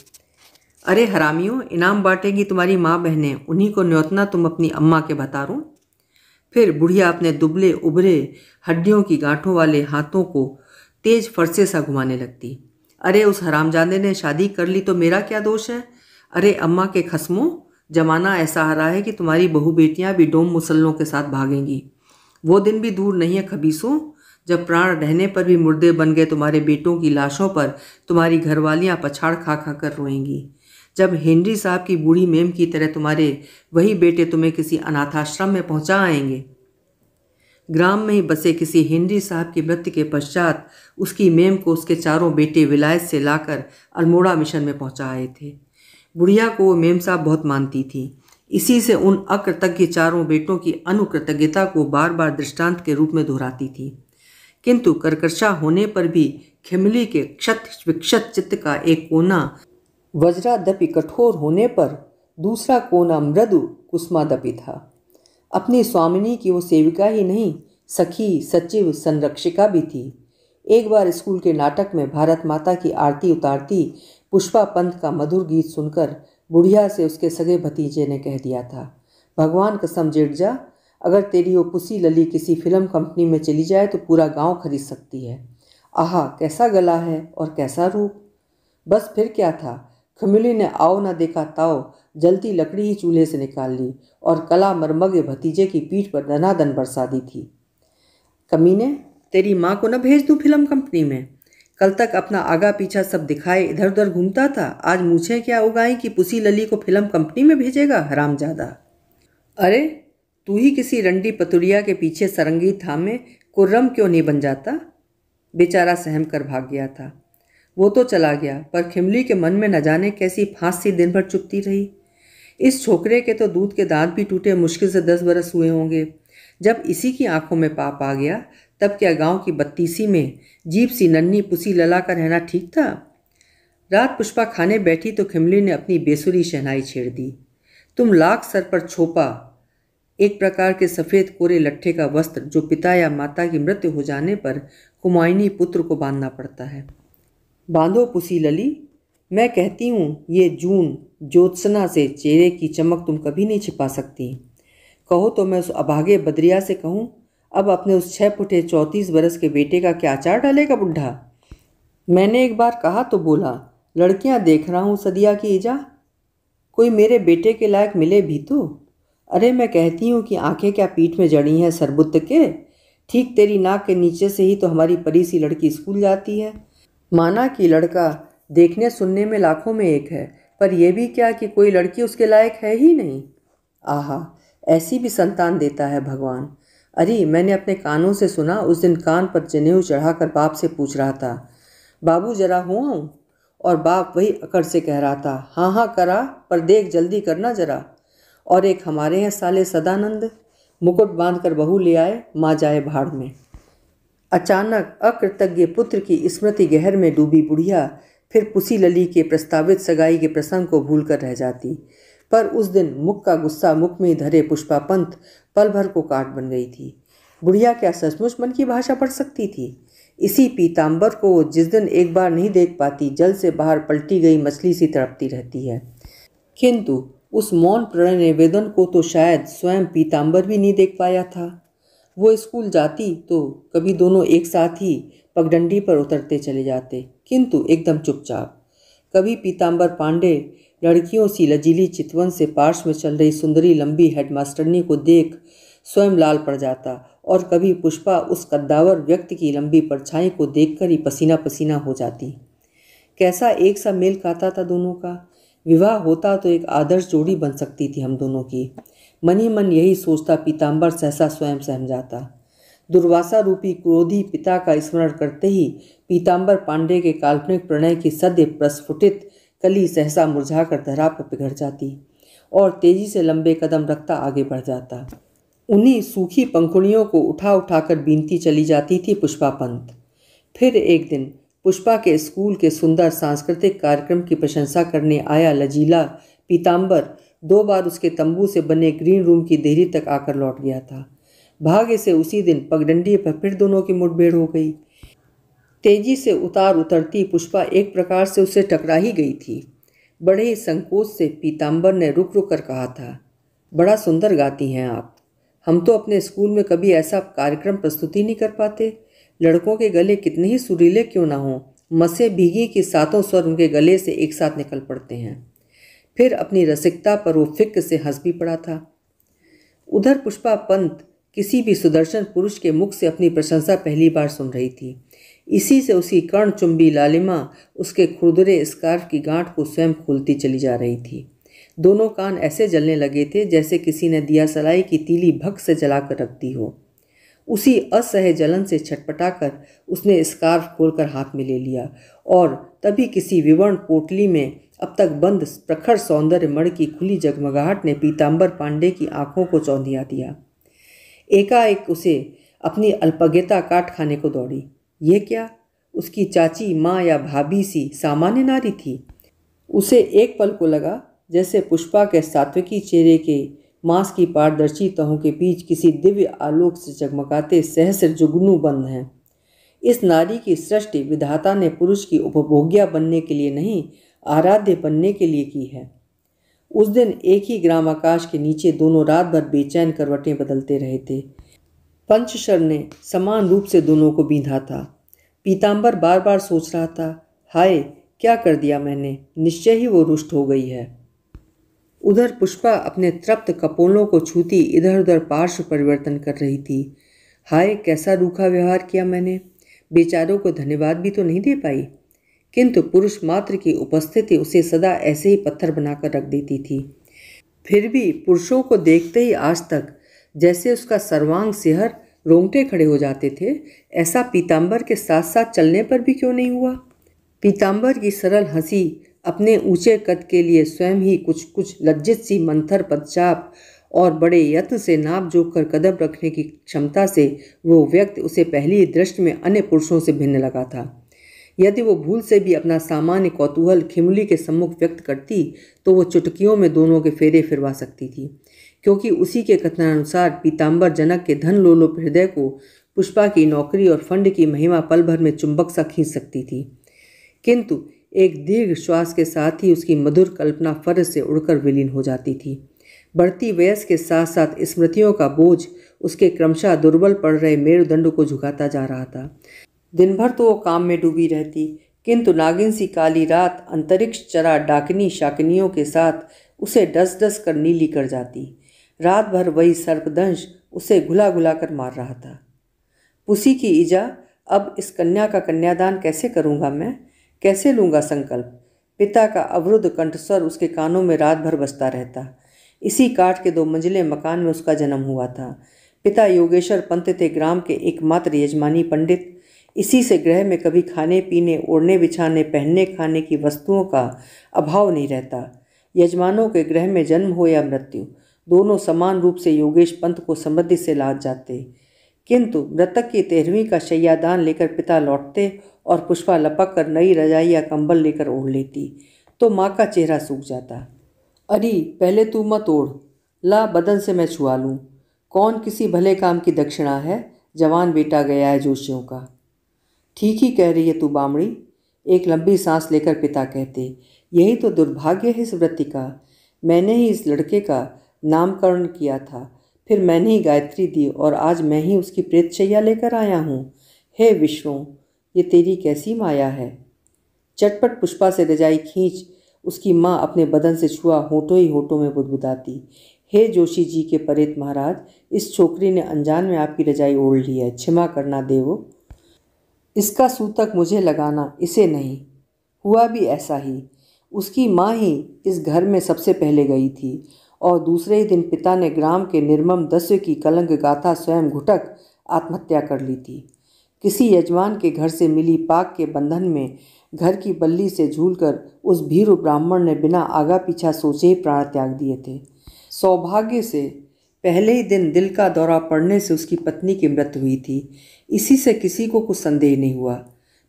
अरे हरामियों, इनाम बांटेगी तुम्हारी माँ बहनें, उन्हीं को न्योतना तुम अपनी अम्मा के बतारो। फिर बुढ़िया अपने दुबले उभरे हड्डियों की गांठों वाले हाथों को तेज फरसे सा घुमाने लगती। अरे उस हरामजादे ने शादी कर ली तो मेरा क्या दोष है। अरे अम्मा के खस्मों, जमाना ऐसा आ रहा है कि तुम्हारी बहू बेटियां भी डोम मुसल्लों के साथ भागेंगी। वो दिन भी दूर नहीं है खबीसों, जब प्राण रहने पर भी मुर्दे बन गए तुम्हारे बेटों की लाशों पर तुम्हारी घरवालियां पछाड़ खा खा कर रोएंगी। जब हेनरी साहब की बूढ़ी मेम की तरह तुम्हारे वही बेटे तुम्हें किसी अनाथाश्रम में पहुंचा आएंगे। ग्राम में ही बसे किसी हेनरी साहब की मृत्यु के पश्चात उसकी मेम को उसके चारों बेटे विलायत से लाकर अल्मोड़ा मिशन में पहुंचा आए थे। बुढ़िया को वो मेम साहब बहुत मानती थी, इसी से उन अकृतज्ञ चारों बेटों की अनुकृतज्ञता को बार बार दृष्टांत के रूप में दोहराती थी। किंतु कर्कशा होने पर भी खिमली के क्षत विक्षत चित्त का एक कोना वज्रादपि कठोर होने पर दूसरा कोना मृदु कुसुमादपि था। अपनी स्वामिनी की वो सेविका ही नहीं, सखी सचिव संरक्षिका भी थी। एक बार स्कूल के नाटक में भारत माता की आरती उतारती पुष्पा पंत का मधुर गीत सुनकर बुढ़िया से उसके सगे भतीजे ने कह दिया था, भगवान कसम जेठ जा, अगर तेरी वो पुसी लली किसी फिल्म कंपनी में चली जाए तो पूरा गांव खरीद सकती है। आहा कैसा गला है और कैसा रूप। बस फिर क्या था, खमिली ने आओ न देखा ताओ जलती लकड़ी ही चूल्हे से निकाल ली और कला मरमगे भतीजे की पीठ पर दनादन बरसा दी थी। कमीने, तेरी माँ को न भेज दूँ फिल्म कंपनी में। कल तक अपना आगा पीछा सब दिखाए इधर उधर घूमता था, आज मूछें क्या उगाई कि पुसी लली को फिल्म कंपनी में भेजेगा हरामजादा। अरे तू ही किसी रंडी पतुरिया के पीछे सरंगी थामे कुर्रम क्यों नहीं बन जाता। बेचारा सहम कर भाग गया था। वो तो चला गया, पर खिमली के मन में न जाने कैसी फांस सी दिन भर चुपती रही। इस छोकरे के तो दूध के दांत भी टूटे मुश्किल से 10 बरस हुए होंगे। जब इसी की आंखों में पाप आ गया, तब क्या गांव की बत्तीसी में जीप सी नन्ही पुसी लला का रहना ठीक था। रात पुष्पा खाने बैठी तो खिमली ने अपनी बेसुरी शहनाई छेड़ दी। तुम लाख सर पर छोपा, एक प्रकार के सफ़ेद कोरे लट्ठे का वस्त्र जो पिता या माता की मृत्यु हो जाने पर कुमायनी पुत्र को बांधना पड़ता है। बांधो पुसी लली, मैं कहती हूँ ये जून ज्योत्सना से चेहरे की चमक तुम कभी नहीं छिपा सकती। कहो तो मैं उस अभागे बदरिया से कहूँ, अब अपने उस 6 फुटे 34 बरस के बेटे का क्या आचार डालेगा बुढ़ा। मैंने एक बार कहा तो बोला, लड़कियाँ देख रहा हूँ सदिया की इजा, कोई मेरे बेटे के लायक मिले भी तो। अरे मैं कहती हूँ कि आंखें क्या पीठ में जड़ी हैं सरबुत्त के। ठीक तेरी नाक के नीचे से ही तो हमारी परी सी लड़की स्कूल जाती है। माना कि लड़का देखने सुनने में लाखों में एक है, पर यह भी क्या कि कोई लड़की उसके लायक है ही नहीं। आहा, ऐसी भी संतान देता है भगवान। अरे मैंने अपने कानों से सुना, उस दिन कान पर जनेऊ चढ़ाकर बाप से पूछ रहा था, बाबू जरा हो आऊं? और बाप वही अकड़ से कह रहा था, हाँ हाँ करा, पर देख जल्दी करना जरा। और एक हमारे हैं साले सदानंद, मुकुट बांधकर बहू ले आए, माँ जाए भाड़ में। अचानक अकृतज्ञ पुत्र की स्मृति गहर में डूबी बुढ़िया फिर पुसी लली के प्रस्तावित सगाई के प्रसंग को भूलकर रह जाती। पर उस दिन मुख का गुस्सा मुख में ही धरे पुष्पा पंत पल भर को काट बन गई थी। बुढ़िया क्या सचमुच मन की भाषा पढ़ सकती थी? इसी पीताम्बर को वो जिस दिन एक बार नहीं देख पाती, जल से बाहर पलटी गई मछली सी तड़पती रहती है। किंतु उस मौन प्रणय निवेदन को तो शायद स्वयं पीताम्बर भी नहीं देख पाया था। वो स्कूल जाती तो कभी दोनों एक साथ ही पगडंडी पर उतरते चले जाते, किंतु एकदम चुपचाप। कभी पीताम्बर पांडे लड़कियों सी लजीली चितवन से पार्श्व में चल रही सुंदरी लंबी हेडमास्टरनी को देख स्वयं लाल पड़ जाता, और कभी पुष्पा उस कद्दावर व्यक्ति की लंबी परछाई को देखकर ही पसीना पसीना हो जाती। कैसा एक सा मेल खाता था दोनों का। विवाह होता तो एक आदर्श जोड़ी बन सकती थी हम दोनों की। मन ही मन यही सोचता पीताम्बर सहसा स्वयं सहम जाता। दुर्वासा रूपी क्रोधी पिता का स्मरण करते ही पीताम्बर पांडे के काल्पनिक प्रणय की सद्य प्रस्फुटित कली सहसा मुरझाकर धरा पर पिघल जाती और तेजी से लंबे कदम रखता आगे बढ़ जाता। उन्हीं सूखी पंखुड़ियों को उठा उठाकर बीनती चली जाती थी पुष्पा पंत। फिर एक दिन पुष्पा के स्कूल के सुंदर सांस्कृतिक कार्यक्रम की प्रशंसा करने आया लजीला पीताम्बर 2 बार उसके तंबू से बने ग्रीन रूम की देहरी तक आकर लौट गया था। भाग्य से उसी दिन पगडंडी पर फिर दोनों की मुठभेड़ हो गई। तेजी से उतार उतरती पुष्पा एक प्रकार से उससे टकरा ही गई थी। बड़े ही संकोच से पीताम्बर ने रुक रुक कर कहा था, बड़ा सुंदर गाती हैं आप। हम तो अपने स्कूल में कभी ऐसा कार्यक्रम प्रस्तुति नहीं कर पाते। लड़कों के गले कितने ही सुरीले क्यों ना हों, मसे भीगी कि सातों स्वर उनके गले से एक साथ निकल पड़ते हैं। फिर अपनी रसिकता पर वो फिक्र से हंस भी पड़ा था। उधर पुष्पा पंत किसी भी सुदर्शन पुरुष के मुख से अपनी प्रशंसा पहली बार सुन रही थी। इसी से उसकी कर्णचुंबी लालिमा उसके खुरदुरे स्कार्फ की गांठ को स्वयं खोलती चली जा रही थी। दोनों कान ऐसे जलने लगे थे जैसे किसी ने दिया सलाई की तीली भक से जलाकर रख दी हो। उसी असह्य जलन से छटपटाकर उसने स्कार्फ खोलकर हाथ में ले लिया और तभी किसी विवर्ण पोटली में अब तक बंद प्रखर सौंदर्य मण की खुली जगमगाहट ने पीताम्बर पांडे की आंखों को चौंधिया दिया। एकाएक उसे अपनी अल्पज्ञता काट खाने को दौड़ी। ये क्या? उसकी चाची, माँ या भाभी सी सामान्य नारी थी। उसे एक पल को लगा जैसे पुष्पा के सात्विकी चेहरे के मांस की पारदर्शी तहों के बीच किसी दिव्य आलोक से जगमगाते सहस्र जुगनू बंद हैं। इस नारी की सृष्टि विधाता ने पुरुष की उपभोग्या बनने के लिए नहीं, आराध्य बनने के लिए की है। उस दिन एक ही ग्राम आकाश के नीचे दोनों रात भर बेचैन करवटें बदलते रहे थे। पंचशर ने समान रूप से दोनों को बींधा था। पीताम्बर बार बार सोच रहा था, हाय क्या कर दिया मैंने, निश्चय ही वो रुष्ट हो गई है। उधर पुष्पा अपने तृप्त कपोलों को छूती इधर उधर पार्श्व परिवर्तन कर रही थी। हाय कैसा रूखा व्यवहार किया मैंने, बेचारों को धन्यवाद भी तो नहीं दे पाई। किंतु पुरुष मात्र की उपस्थिति उसे सदा ऐसे ही पत्थर बनाकर रख देती थी। फिर भी पुरुषों को देखते ही आज तक जैसे उसका सर्वांग सिहर रोंगटे खड़े हो जाते थे, ऐसा पीताम्बर के साथ साथ चलने पर भी क्यों नहीं हुआ। पीताम्बर की सरल हंसी अपने ऊंचे कद के लिए स्वयं ही कुछ लज्जित सी मंथर पदचाप और बड़े यत्न से नाप जोक कर कदम रखने की क्षमता से वो व्यक्ति उसे पहली दृष्टि में अन्य पुरुषों से भिन्न लगा था। यदि वो भूल से भी अपना सामान्य कौतूहल खिमुली के सम्मुख व्यक्त करती तो वो चुटकियों में दोनों के फेरे फिरवा सकती थी, क्योंकि उसी के कथनानुसार पीताम्बर जनक के धन लोलुप हृदय को पुष्पा की नौकरी और फंड की महिमा पल भर में चुंबक सा खींच सकती थी। किंतु एक दीर्घ श्वास के साथ ही उसकी मधुर कल्पना फर्ज से उड़कर विलीन हो जाती थी। बढ़ती वयस के साथ साथ स्मृतियों का बोझ उसके क्रमशः दुर्बल पड़ रहे मेरुदंड को झुकाता जा रहा था। दिन भर तो वो काम में डूबी रहती, किंतु नागिन सी काली रात अंतरिक्ष चरा डाकिनी शाकिनियों के साथ उसे डस डस कर नीली कर जाती। रात भर वही सर्पदंश उसे घुला घुला कर मार रहा था। पुसी की ईजा, अब इस कन्या का कन्यादान कैसे करूँगा मैं, कैसे लूँगा संकल्प। पिता का अवरुद्ध कंठस्वर उसके कानों में रात भर बजता रहता। इसी काठ के 2 मंजिले मकान में उसका जन्म हुआ था। पिता योगेश्वर पंत थे ग्राम के एकमात्र यजमानी पंडित। इसी से गृह में कभी खाने पीने, ओढ़ने बिछाने, पहनने खाने की वस्तुओं का अभाव नहीं रहता। यजमानों के गृह में जन्म हो या मृत्यु, दोनों समान रूप से योगेश पंत को समृद्धि से लाद जाते। किंतु मृतक की 13वीं का शय्यादान लेकर पिता लौटते और पुष्पा लपक कर नई रजाई या कंबल लेकर ओढ़ लेती तो माँ का चेहरा सूख जाता। अरे पहले तू मत ओढ़, ला बदन से मैं छुआ लूँ। कौन किसी भले काम की दक्षिणा है, जवान बेटा गया है जोशियों का। ठीक ही कह रही है तू बामड़ी, एक लंबी सांस लेकर पिता कहते। यही तो दुर्भाग्य है इस व्रति का। मैंने ही इस लड़के का नामकरण किया था, फिर मैंने ही गायत्री दी और आज मैं ही उसकी प्रेतशैया लेकर आया हूँ। हे विष्णु, ये तेरी कैसी माया है। चटपट पुष्पा से रजाई खींच उसकी माँ अपने बदन से छुआ होठों ही होठों में बुदबुदाती। हे जोशी जी के परेत महाराज, इस छोकरी ने अनजान में आपकी रजाई ओढ़ ली है, क्षमा करना देवो। इसका सूतक मुझे लगाना, इसे नहीं। हुआ भी ऐसा ही। उसकी माँ ही इस घर में सबसे पहले गई थी और दूसरे ही दिन पिता ने ग्राम के निर्मम दस्यु की कलंक गाथा स्वयं घुटक आत्महत्या कर ली थी। किसी यजमान के घर से मिली पाक के बंधन में घर की बल्ली से झूलकर उस भीरू ब्राह्मण ने बिना आगा पीछा सोचे ही प्राण त्याग दिए थे। सौभाग्य से पहले ही दिन दिल का दौरा पड़ने से उसकी पत्नी की मृत्यु हुई थी। इसी से किसी को कुछ संदेह नहीं हुआ।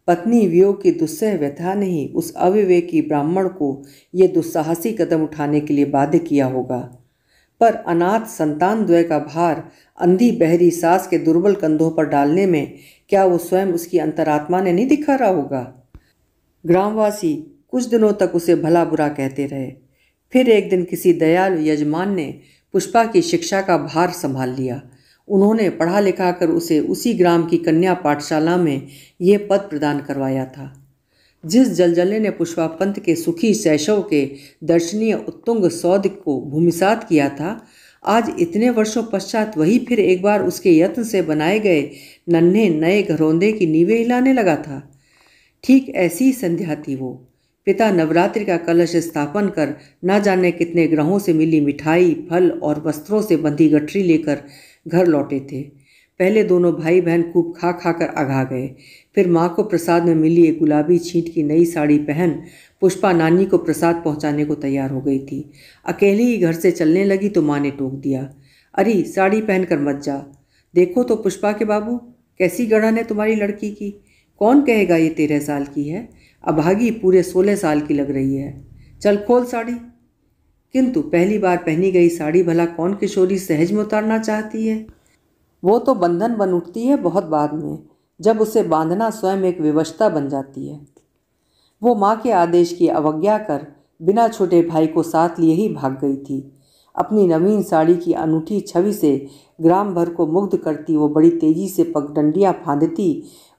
पत्नी वियोग की दुस्सह व्यथा ने ही उस अविवेकी ब्राह्मण को ये दुस्साहसी कदम उठाने के लिए बाध्य किया होगा। पर अनाथ संतान द्वय का भार अंधी बहरी सास के दुर्बल कंधों पर डालने में क्या वो स्वयं उसकी अंतरात्मा ने नहीं दिखारा होगा। ग्रामवासी कुछ दिनों तक उसे भला बुरा कहते रहे। फिर एक दिन किसी दयालु यजमान ने पुष्पा की शिक्षा का भार संभाल लिया। उन्होंने पढ़ा लिखा कर उसे उसी ग्राम की कन्या पाठशाला में ये पद प्रदान करवाया था। जिस जलजले ने पुष्पा पंत के सुखी शैशव के दर्शनीय उत्तुंग सौध को भूमिसात किया था, आज इतने वर्षों पश्चात वही फिर एक बार उसके यत्न से बनाए गए नन्हे नए घरौंदे की नींवें हिलाने लगा था। ठीक ऐसी ही संध्या थी वो। पिता नवरात्रि का कलश स्थापन कर न जाने कितने ग्रहों से मिली मिठाई, फल और वस्त्रों से बंधी गठरी लेकर घर लौटे थे। पहले दोनों भाई बहन खूब खा खा कर अघा गए। फिर माँ को प्रसाद में मिली एक गुलाबी छींट की नई साड़ी पहन पुष्पा नानी को प्रसाद पहुँचाने को तैयार हो गई थी। अकेली ही घर से चलने लगी तो माँ ने टोक दिया, अरे साड़ी पहन कर मत जा। देखो तो पुष्पा के बाबू, कैसी गढ़न है तुम्हारी लड़की की। कौन कहेगा ये 13 साल की है, अभागी पूरे 16 साल की लग रही है। चल खोल साड़ी। किंतु पहली बार पहनी गई साड़ी भला कौन किशोरी सहज में उतारना चाहती है। वो तो बंधन बन उठती है बहुत बाद में, जब उसे बांधना स्वयं एक विवशता बन जाती है। वो माँ के आदेश की अवज्ञा कर बिना छोटे भाई को साथ लिए ही भाग गई थी। अपनी नवीन साड़ी की अनूठी छवि से ग्राम भर को मुग्ध करती वो बड़ी तेजी से पगडंडियाँ फांदती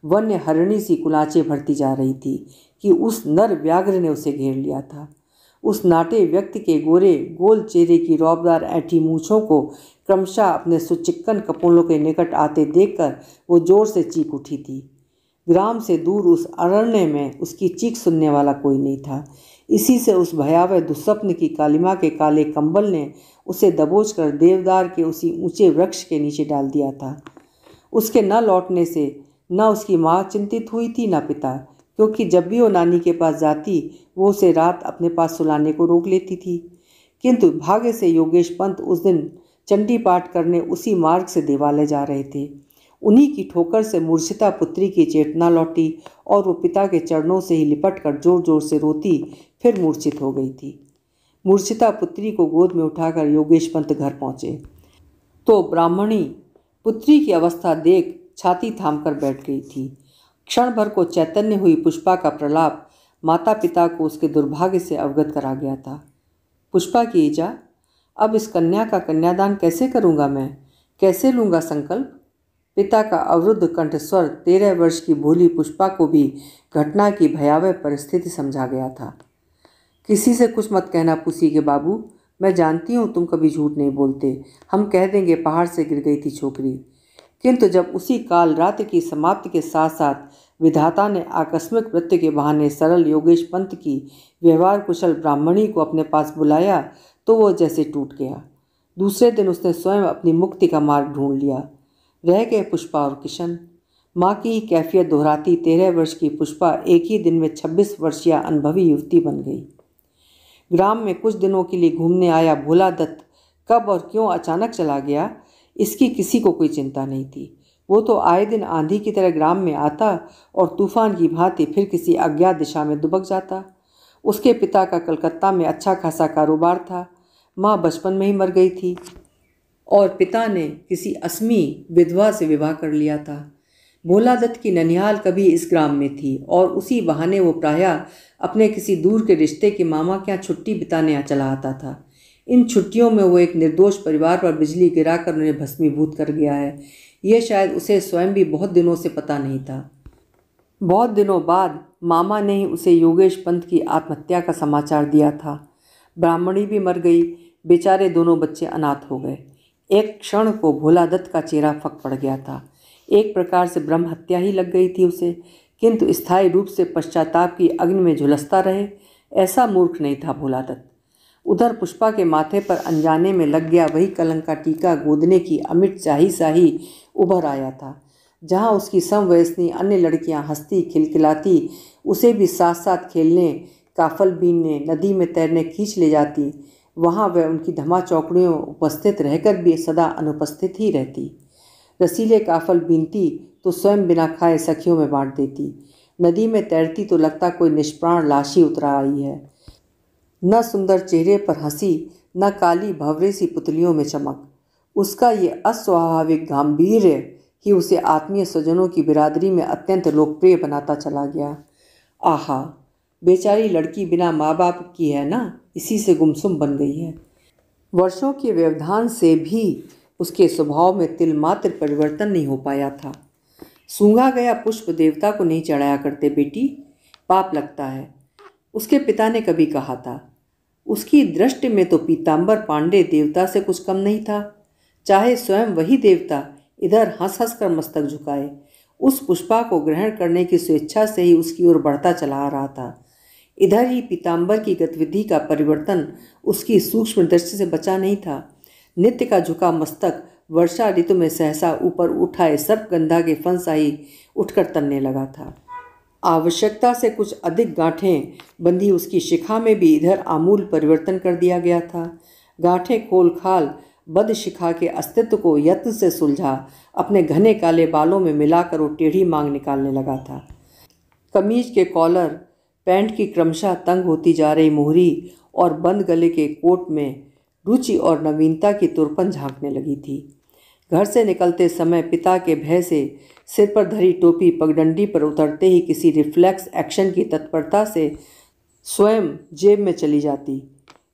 वन्य हरिणी सी कुलाचे भरती जा रही थी कि उस नर व्याघ्र ने उसे घेर लिया था। उस नाटे व्यक्ति के गोरे गोल चेहरे की रौबदार ऐंठी मूछों को क्रमशः अपने सुचिक्कन कपोलों के निकट आते देखकर वो जोर से चीख उठी थी। ग्राम से दूर उस अरण्य में उसकी चीख सुनने वाला कोई नहीं था। इसी से उस भयावह दुस्वप्न की कालिमा के काले कंबल ने उसे दबोच कर देवदार के उसी ऊंचे वृक्ष के नीचे डाल दिया था। उसके न लौटने से न उसकी माँ चिंतित हुई थी न पिता, क्योंकि जब भी वो नानी के पास जाती वो उसे रात अपने पास सुलाने को रोक लेती थी। किंतु भाग्य से योगेश पंत उस दिन चंडी पाठ करने उसी मार्ग से देवालय जा रहे थे। उन्हीं की ठोकर से मूर्छिता पुत्री की चेतना लौटी और वो पिता के चरणों से ही लिपट कर जोर जोर से रोती फिर मूर्छित हो गई थी। मूर्छिता पुत्री को गोद में उठाकर योगेश पंत घर पहुँचे तो ब्राह्मणी पुत्री की अवस्था देख छाती थाम कर बैठ गई थी। क्षण भर को चैतन्य हुई पुष्पा का प्रलाप माता पिता को उसके दुर्भाग्य से अवगत करा गया था। पुष्पा की ईजा, अब इस कन्या का कन्यादान कैसे करूँगा मैं, कैसे लूँगा संकल्प। पिता का अवरुद्ध कंठस्वर 13 वर्ष की भोली पुष्पा को भी घटना की भयावह परिस्थिति समझा गया था। किसी से कुछ मत कहना पुसी के बाबू, मैं जानती हूँ तुम कभी झूठ नहीं बोलते। हम कह देंगे पहाड़ से गिर गई थी छोकरी। किंतु जब उसी काल रात की समाप्ति के साथ साथ विधाता ने आकस्मिक मृत्यु के बहाने सरल योगेश पंत की व्यवहार कुशल ब्राह्मणी को अपने पास बुलाया तो वो जैसे टूट गया। दूसरे दिन उसने स्वयं अपनी मुक्ति का मार्ग ढूंढ लिया। रह गए पुष्पा और किशन। माँ की ही कैफियत दोहराती 13 वर्ष की पुष्पा एक ही दिन में 26 वर्षीय अनुभवी युवती बन गई। ग्राम में कुछ दिनों के लिए घूमने आया भोला दत्त कब और क्यों अचानक चला गया, इसकी किसी को कोई चिंता नहीं थी। वो तो आए दिन आंधी की तरह ग्राम में आता और तूफान की भांति फिर किसी अज्ञात दिशा में दुबक जाता। उसके पिता का कलकत्ता में अच्छा खासा कारोबार था। माँ बचपन में ही मर गई थी और पिता ने किसी असमी विधवा से विवाह कर लिया था। भोला दत्त की ननिहाल कभी इस ग्राम में थी और उसी बहाने वो प्रायः अपने किसी दूर के रिश्ते के मामा के यहाँ छुट्टी बिताने चला आता था। इन छुट्टियों में वो एक निर्दोष परिवार पर बिजली गिराकर उन्हें भस्मीभूत कर गया है, ये शायद उसे स्वयं भी बहुत दिनों से पता नहीं था। बहुत दिनों बाद मामा ने ही उसे योगेश पंत की आत्महत्या का समाचार दिया था। ब्राह्मणी भी मर गई, बेचारे दोनों बच्चे अनाथ हो गए। एक क्षण को भोला दत्त का चेहरा फक पड़ गया था। एक प्रकार से ब्रह्म हत्या ही लग गई थी उसे, किंतु स्थायी रूप से पश्चाताप की अग्नि में झुलसता रहे, ऐसा मूर्ख नहीं था भोला दत्त। उधर पुष्पा के माथे पर अनजाने में लग गया वही कलंक का टीका गोदने की अमिट चाही साही उभर आया था। जहाँ उसकी समवयस्नी अन्य लड़कियाँ हंसती खिलखिलाती उसे भी साथ साथ खेलने, काफल बीनने, नदी में तैरने खींच ले जाती, वहाँ वह उनकी धमा चौकड़ियों उपस्थित रहकर भी सदा अनुपस्थित ही रहती। रसीले काफल बीनती तो स्वयं बिना खाए सखियों में बांट देती। नदी में तैरती तो लगता कोई निष्प्राण लाश ही उतरा आई है। न सुंदर चेहरे पर हंसी, न काली भंवरे सी पुतलियों में चमक। उसका ये अस्वाभाविक गांभीर्य ही उसे आत्मीय स्वजनों की बिरादरी में अत्यंत लोकप्रिय बनाता चला गया। आहा, बेचारी लड़की बिना माँ बाप की है ना, इसी से गुमसुम बन गई है। वर्षों के व्यवधान से भी उसके स्वभाव में तिलमात्र परिवर्तन नहीं हो पाया था। सूंघा गया पुष्प देवता को नहीं चढ़ाया करते बेटी, पाप लगता है, उसके पिता ने कभी कहा था। उसकी दृष्टि में तो पीताम्बर पांडे देवता से कुछ कम नहीं था, चाहे स्वयं वही देवता इधर हंस हंस कर मस्तक झुकाए। उस पुष्पा को ग्रहण करने की स्वेच्छा से ही उसकी ओर बढ़ता चला आ रहा था। इधर ही पीताम्बर की गतिविधि का परिवर्तन उसकी सूक्ष्म दृष्टि से बचा नहीं था। नित्य का झुका मस्तक वर्षा ऋतु में सहसा ऊपर उठाए सर्पगंधा के फन सा ही उठकर तनने लगा था। आवश्यकता से कुछ अधिक गांठें बंधी उसकी शिखा में भी इधर आमूल परिवर्तन कर दिया गया था। गांठें खोल खाल बद शिखा के अस्तित्व को यत्न से सुलझा अपने घने काले बालों में मिलाकर वो टेढ़ी मांग निकालने लगा था। कमीज के कॉलर, पैंट की क्रमशः तंग होती जा रही मोहरी और बंद गले के कोट में रुचि और नवीनता की तुरपन झांकने लगी थी। घर से निकलते समय पिता के भय से सिर पर धरी टोपी पगडंडी पर उतरते ही किसी रिफ्लेक्स एक्शन की तत्परता से स्वयं जेब में चली जाती।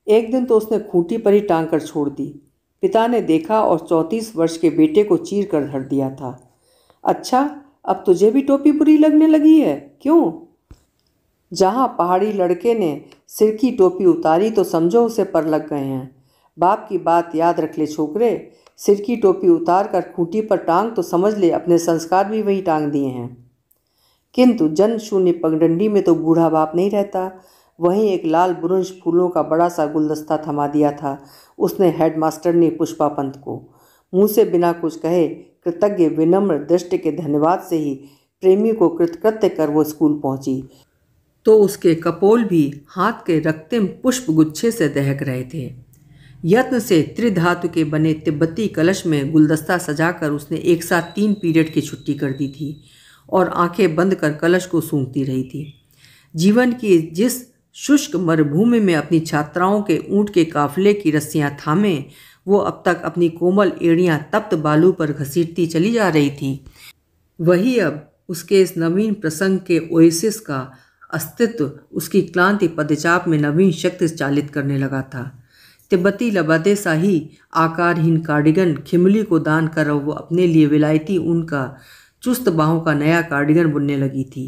एक दिन तो उसने खूंटी पर ही टांग कर छोड़ दी। पिता ने देखा और 34 वर्ष के बेटे को चीर कर धर दिया था। अच्छा, अब तुझे भी टोपी बुरी लगने लगी है, क्यों? जहाँ पहाड़ी लड़के ने सिर की टोपी उतारी तो समझो उसे पर लग गए हैं। बाप की बात याद रख ले छोकरे, सिर की टोपी उतार कर खूंटी पर टांग तो समझ ले अपने संस्कार भी वही टांग दिए हैं। किंतु जन शून्य पगडंडी में तो बूढ़ा बाप नहीं रहता। वहीं एक लाल बुरुंश फूलों का बड़ा सा गुलदस्ता थमा दिया था उसने हेडमास्टर ने पुष्पा पंत को। मुँह से बिना कुछ कहे कृतज्ञ विनम्र दृष्टि के धन्यवाद से ही प्रेमी को कृतकृत्य कर वो स्कूल पहुंची तो उसके कपोल भी हाथ के रक्तिम पुष्प गुच्छे से दहक रहे थे। यत्न से त्रिधातु के बने तिब्बती कलश में गुलदस्ता सजाकर उसने एक साथ 3 पीरियड की छुट्टी कर दी थी और आंखें बंद कर कलश को सूंघती रही थी। जीवन की जिस शुष्क मरुभूमि में अपनी छात्राओं के ऊंट के काफिले की रस्सियां थामे वो अब तक अपनी कोमल एड़ियां तप्त बालू पर घसीटती चली जा रही थी, वही अब उसके इस नवीन प्रसंग के ओएसिस का अस्तित्व उसकी क्लांति पदचाप में नवीन शक्ति चालित करने लगा था। तिब्बती लबादे शाही आकारहीन कार्डिगन खिमली को दान कर वो अपने लिए विलायती ऊन का चुस्त बाहों का नया कार्डिगन बुनने लगी थी।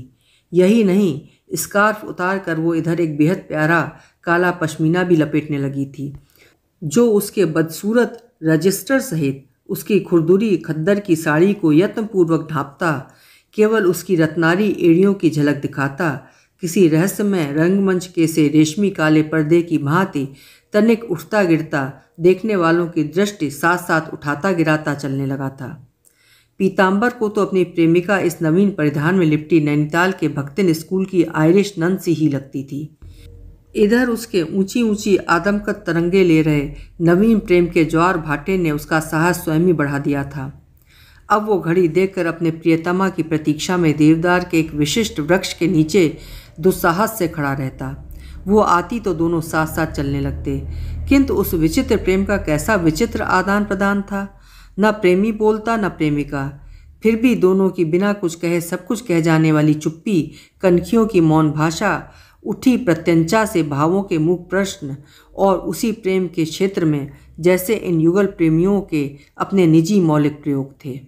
यही नहीं, स्कार्फ उतार कर वो इधर एक बेहद प्यारा काला पश्मीना भी लपेटने लगी थी, जो उसके बदसूरत रजिस्टर सहित उसकी खुरदुरी खद्दर की साड़ी को यत्नपूर्वक ढांपता, केवल उसकी रत्नारी एड़ियों की झलक दिखाता, किसी रहस्यमय रंगमंच के से रेशमी काले पर्दे की भांति तनिक उठता गिरता देखने वालों की दृष्टि साथ साथ उठाता गिराता चलने लगा था। पीताम्बर को तो अपनी प्रेमिका इस नवीन परिधान में लिपटी नैनीताल के भक्तिन स्कूल की आयरिश नन सी ही लगती थी। इधर उसके ऊंची ऊंची आदमकद तरंगे ले रहे नवीन प्रेम के ज्वार भाटे ने उसका साहस स्वयं ही बढ़ा दिया था। अब वो घड़ी देखकर अपने प्रियतमा की प्रतीक्षा में देवदार के एक विशिष्ट वृक्ष के नीचे दुस्साहस से खड़ा रहता। वो आती तो दोनों साथ साथ चलने लगते। किंतु उस विचित्र प्रेम का कैसा विचित्र आदान प्रदान था। न प्रेमी बोलता न प्रेमिका, फिर भी दोनों की बिना कुछ कहे सब कुछ कह जाने वाली चुप्पी, कनखियों की मौन भाषा, उठी प्रत्यंचा से भावों के मूक प्रश्न, और उसी प्रेम के क्षेत्र में जैसे इन युगल प्रेमियों के अपने निजी मौलिक प्रयोग थे।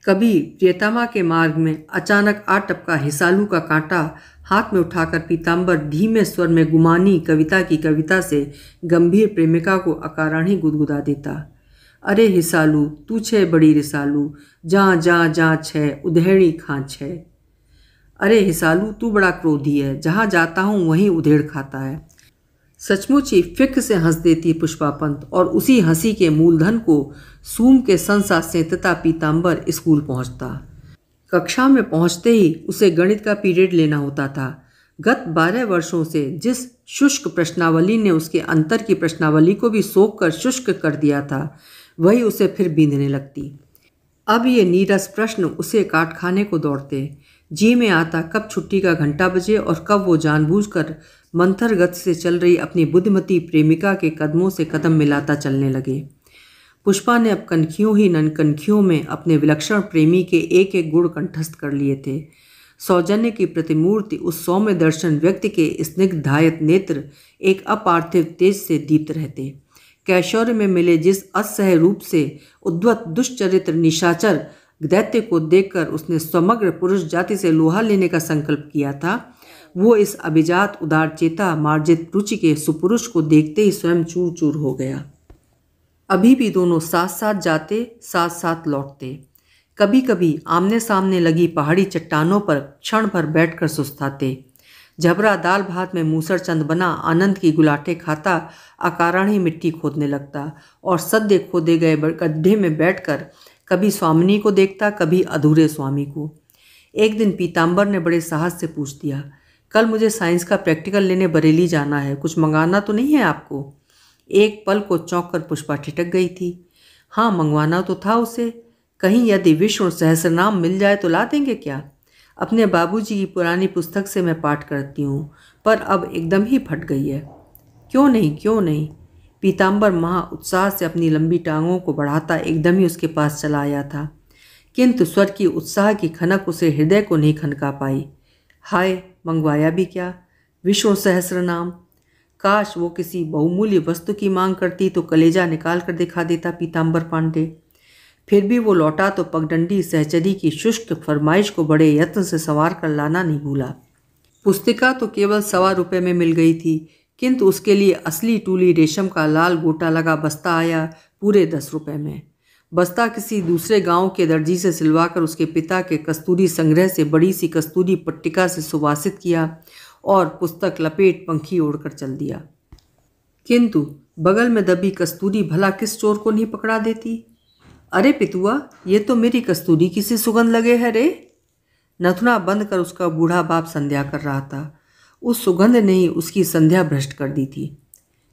कभी प्रियतमा के मार्ग में अचानक आ टपका हिसालू का कांटा हाथ में उठाकर पीताम्बर धीमे स्वर में गुमानी कविता की कविता से गंभीर प्रेमिका को अकारण ही गुदगुदा देता। अरे हिसालू तू छे बड़ी रिसालू, जा जा जा छे उधेड़ी खां छे। अरे हिसालू तू बड़ा क्रोधी है, जहाँ जाता हूँ वहीं उधेड़ खाता है। सचमुच ही फिक्र से हंस देती पुष्पापंत, और उसी हंसी के मूलधन को सूम के संसा सेतता पीताम्बर स्कूल पहुंचता। कक्षा में पहुंचते ही उसे गणित का पीरियड लेना होता था। गत 12 वर्षों से जिस शुष्क प्रश्नावली ने उसके अंतर की प्रश्नावली को भी सोख कर शुष्क कर दिया था, वही उसे फिर बींधने लगती। अब ये नीरस प्रश्न उसे काट खाने को दौड़ते। जी में आता कब छुट्टी का घंटा बजे और कब वो जानबूझकर मंथर गति से चल रही अपनी बुद्धिमती प्रेमिका के कदमों से कदम मिलाता चलने लगे। पुष्पा ने अब कनखियों ही ननकनखियों में अपने विलक्षण प्रेमी के एक एक गुण कंठस्थ कर लिए थे। सौजन्य की प्रतिमूर्ति उस सौम्य दर्शन व्यक्ति के स्निग्धायत नेत्र एक अपार्थिव तेज से दीप्त रहते। कैशोर्य में मिले जिस असह्य रूप से उद्वत दुष्चरित्र निशाचर दैत्य को देखकर उसने समग्र पुरुष जाति से लोहा लेने का संकल्प किया था, वो इस अभिजात उदारचेता मार्जित रुचि के सुपुरुष को देखते ही स्वयं चूर चूर हो गया। अभी भी दोनों साथ साथ जाते, साथ साथ लौटते। कभी कभी आमने सामने लगी पहाड़ी चट्टानों पर क्षण भर बैठकर सुस्ताते। झबरा दाल भात में मूसर चंद बना आनंद की गुलाटे खाता अकारण ही मिट्टी खोदने लगता, और सद्य खोदे गए गड्ढे में बैठकर कभी स्वामिनी को देखता, कभी अधूरे स्वामी को। एक दिन पीताम्बर ने बड़े साहस से पूछ दिया, कल मुझे साइंस का प्रैक्टिकल लेने बरेली जाना है, कुछ मंगाना तो नहीं है आपको? एक पल को चौंक कर पुष्पा ठिठक गई थी। हाँ, मंगवाना तो था उसे। कहीं यदि विष्णु सहस्रनाम मिल जाए तो ला देंगे क्या? अपने बाबूजी की पुरानी पुस्तक से मैं पाठ करती हूँ, पर अब एकदम ही फट गई है। क्यों नहीं, क्यों नहीं? पीताम्बर महा उत्साह से अपनी लंबी टांगों को बढ़ाता एकदम ही उसके पास चला आया था, किंतु स्वर की उत्साह की खनक उसे हृदय को नहीं खनका पाई। हाय, मंगवाया भी क्या? विष्णु सहस्रनाम! काश वो किसी बहुमूल्य वस्तु की मांग करती तो कलेजा निकाल कर दिखा देता पीताम्बर पांडे। फिर भी वो लौटा तो पगडंडी सहचरी की शुष्क फरमाइश को बड़े यत्न से संवार कर लाना नहीं भूला। पुस्तिका तो केवल 1.25 रुपये में मिल गई थी, किंतु उसके लिए असली टूली रेशम का लाल गोटा लगा बस्ता आया पूरे 10 रुपये में। बस्ता किसी दूसरे गांव के दर्जी से सिलवाकर उसके पिता के कस्तूरी संग्रह से बड़ी सी कस्तूरी पट्टिका से सुवासित किया और पुस्तक लपेट पंखी ओढ़कर चल दिया। किंतु बगल में दबी कस्तूरी भला किस चोर को नहीं पकड़ा देती? अरे पितुआ, ये तो मेरी कस्तूरी की सी सुगंध लगे है रे। नथुना बंद कर उसका बूढ़ा बाप संध्या कर रहा था। उस सुगंध ने ही उसकी संध्या भ्रष्ट कर दी थी।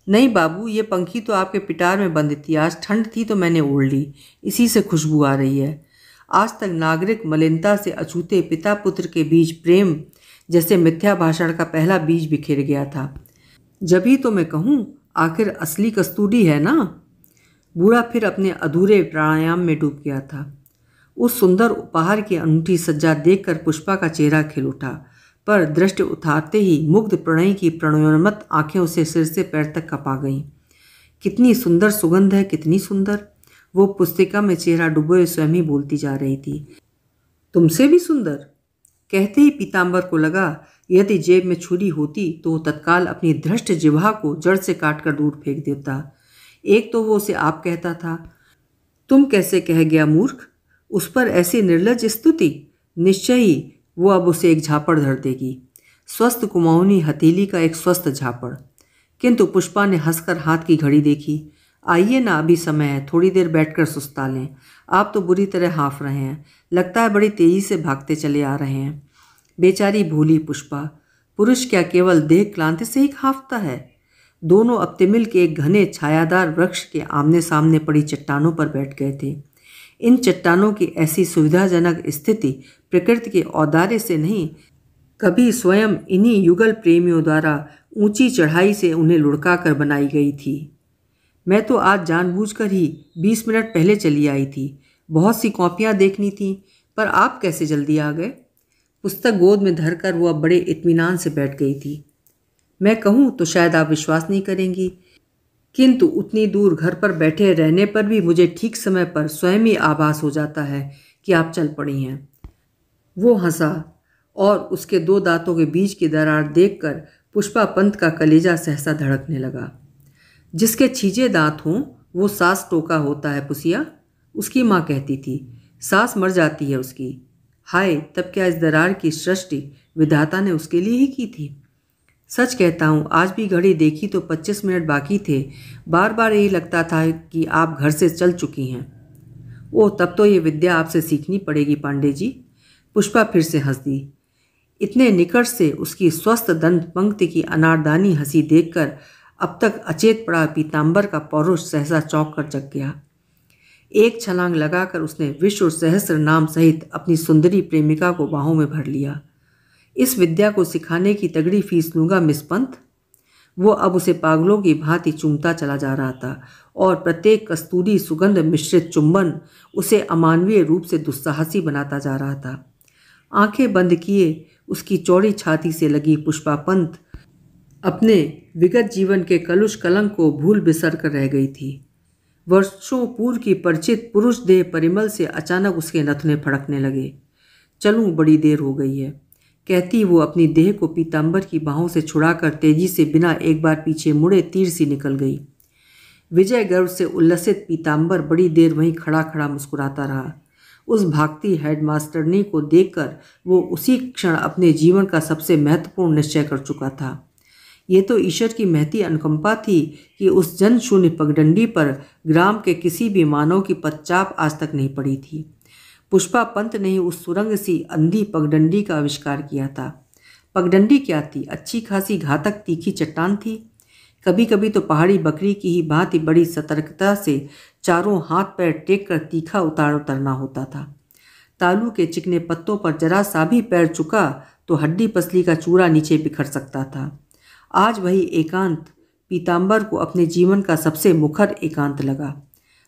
नहीं बाबू, ये पंखी तो आपके पिटार में बंद थी, आज ठंड थी तो मैंने ओढ़ ली, इसी से खुशबू आ रही है। आज तक नागरिक मलिनता से अछूते पिता पुत्र के बीच प्रेम जैसे मिथ्या भाषण का पहला बीज बिखेर गया था। जभी तो मैं कहूँ, आखिर असली कस्तूरी है ना। बूढ़ा फिर अपने अधूरे प्राणायाम में डूब गया था। उस सुंदर उपहार की अनूठी सज्जा देखकर पुष्पा का चेहरा खिल उठा, पर दृष्टि उतारते ही मुग्ध प्रणय की प्रणयोन्मत्त आंखें उसे सिर से पैर तक कपा गईं। कितनी सुंदर सुगंध है, कितनी सुंदर! वो पुस्तिका में चेहरा डुबोए स्वयं ही बोलती जा रही थी। तुमसे भी सुंदर! कहते ही पीताम्बर को लगा यदि जेब में छुरी होती तो तत्काल अपनी धृष्ट जिह्वा को जड़ से काटकर दूर फेंक देता। एक तो वो उसे आप कहता था, तुम कैसे कह गया मूर्ख, उस पर ऐसी निर्लज स्तुति। निश्चय ही वो अब उसे एक झापड़ धर देगी, स्वस्थ कुमाऊनी हथेली का एक स्वस्थ झापड़। किंतु पुष्पा ने हंसकर हाथ की घड़ी देखी। आइए ना, अभी समय है, थोड़ी देर बैठकर सुस्ता लें। आप तो बुरी तरह हाँफ रहे हैं, लगता है बड़ी तेजी से भागते चले आ रहे हैं। बेचारी भूली पुष्पा, पुरुष क्या केवल देह क्लांति से ही हाँफता है? दोनों अब तिमिल के एक घने छायादार वृक्ष के आमने सामने पड़ी चट्टानों पर बैठ गए थे। इन चट्टानों की ऐसी सुविधाजनक स्थिति प्रकृति के औदार्य से नहीं, कभी स्वयं इन्हीं युगल प्रेमियों द्वारा ऊंची चढ़ाई से उन्हें लुढ़का कर बनाई गई थी। मैं तो आज जानबूझकर ही 20 मिनट पहले चली आई थी। बहुत सी कॉपियाँ देखनी थी, पर आप कैसे जल्दी आ गए? पुस्तक गोद में धरकर वो अब बड़े इत्मीनान से बैठ गई थी। मैं कहूँ तो शायद आप विश्वास नहीं करेंगी, किंतु उतनी दूर घर पर बैठे रहने पर भी मुझे ठीक समय पर स्वयं ही आभास हो जाता है कि आप चल पड़ी हैं। वो हंसा और उसके 2 दांतों के बीच की दरार देखकर पुष्पा पंत का कलेजा सहसा धड़कने लगा। जिसके छीजे दांत हों वो सास टोका होता है पुसिया, उसकी माँ कहती थी। सास मर जाती है उसकी। हाय, तब क्या इस दरार की सृष्टि विधाता ने उसके लिए ही की थी? सच कहता हूँ, आज भी घड़ी देखी तो 25 मिनट बाकी थे। बार बार यही लगता था कि आप घर से चल चुकी हैं। ओह, तब तो ये विद्या आपसे सीखनी पड़ेगी पांडे जी। पुष्पा फिर से हंस दी। इतने निकट से उसकी स्वस्थ दंत पंक्ति की अनारदानी हंसी देखकर अब तक अचेत पड़ा पीताम्बर का पौरुष सहसा चौंक कर जग गया। एक छलांग लगाकर उसने विश्व सहस्र नाम सहित अपनी सुंदरी प्रेमिका को बाहों में भर लिया। इस विद्या को सिखाने की तगड़ी फीस लूंगा मिस पंत। वो अब उसे पागलों की भांति चूमता चला जा रहा था और प्रत्येक कस्तूरी सुगंध मिश्रित चुंबन उसे अमानवीय रूप से दुस्साहसी बनाता जा रहा था। आंखें बंद किए उसकी चौड़ी छाती से लगी पुष्पा पंत अपने विगत जीवन के कलुष कलंक को भूल बिसर कर रह गई थी। वर्षों पूर्व की परिचित पुरुष देह परिमल से अचानक उसके नथुने फड़कने लगे। चलूं, बड़ी देर हो गई है, कहती वो अपनी देह को पीताम्बर की बाहों से छुड़ाकर तेजी से बिना एक बार पीछे मुड़े तीर सी निकल गई। विजय गर्व से उल्लसित पीताम्बर बड़ी देर वहीं खड़ा खड़ा मुस्कुराता रहा। उस भागती हेडमास्टरनी को देखकर वो उसी क्षण अपने जीवन का सबसे महत्वपूर्ण निश्चय कर चुका था। ये तो ईश्वर की महती अनुकंपा थी कि उस जन शून्य पगडंडी पर ग्राम के किसी भी मानव की पदचाप आज तक नहीं पड़ी थी। पुष्पा पंत ने ही उस सुरंग सी अंधी पगडंडी का आविष्कार किया था। पगडंडी क्या थी? अच्छी खासी घातक तीखी चट्टान थी। कभी कभी तो पहाड़ी बकरी की ही भांति बड़ी सतर्कता से चारों हाथ पैर टेक कर तीखा उतार उतरना होता था। तालू के चिकने पत्तों पर जरा सा भी पैर चुका तो हड्डी पसली का चूरा नीचे बिखर सकता था। आज वही एकांत पीताम्बर को अपने जीवन का सबसे मुखर एकांत लगा।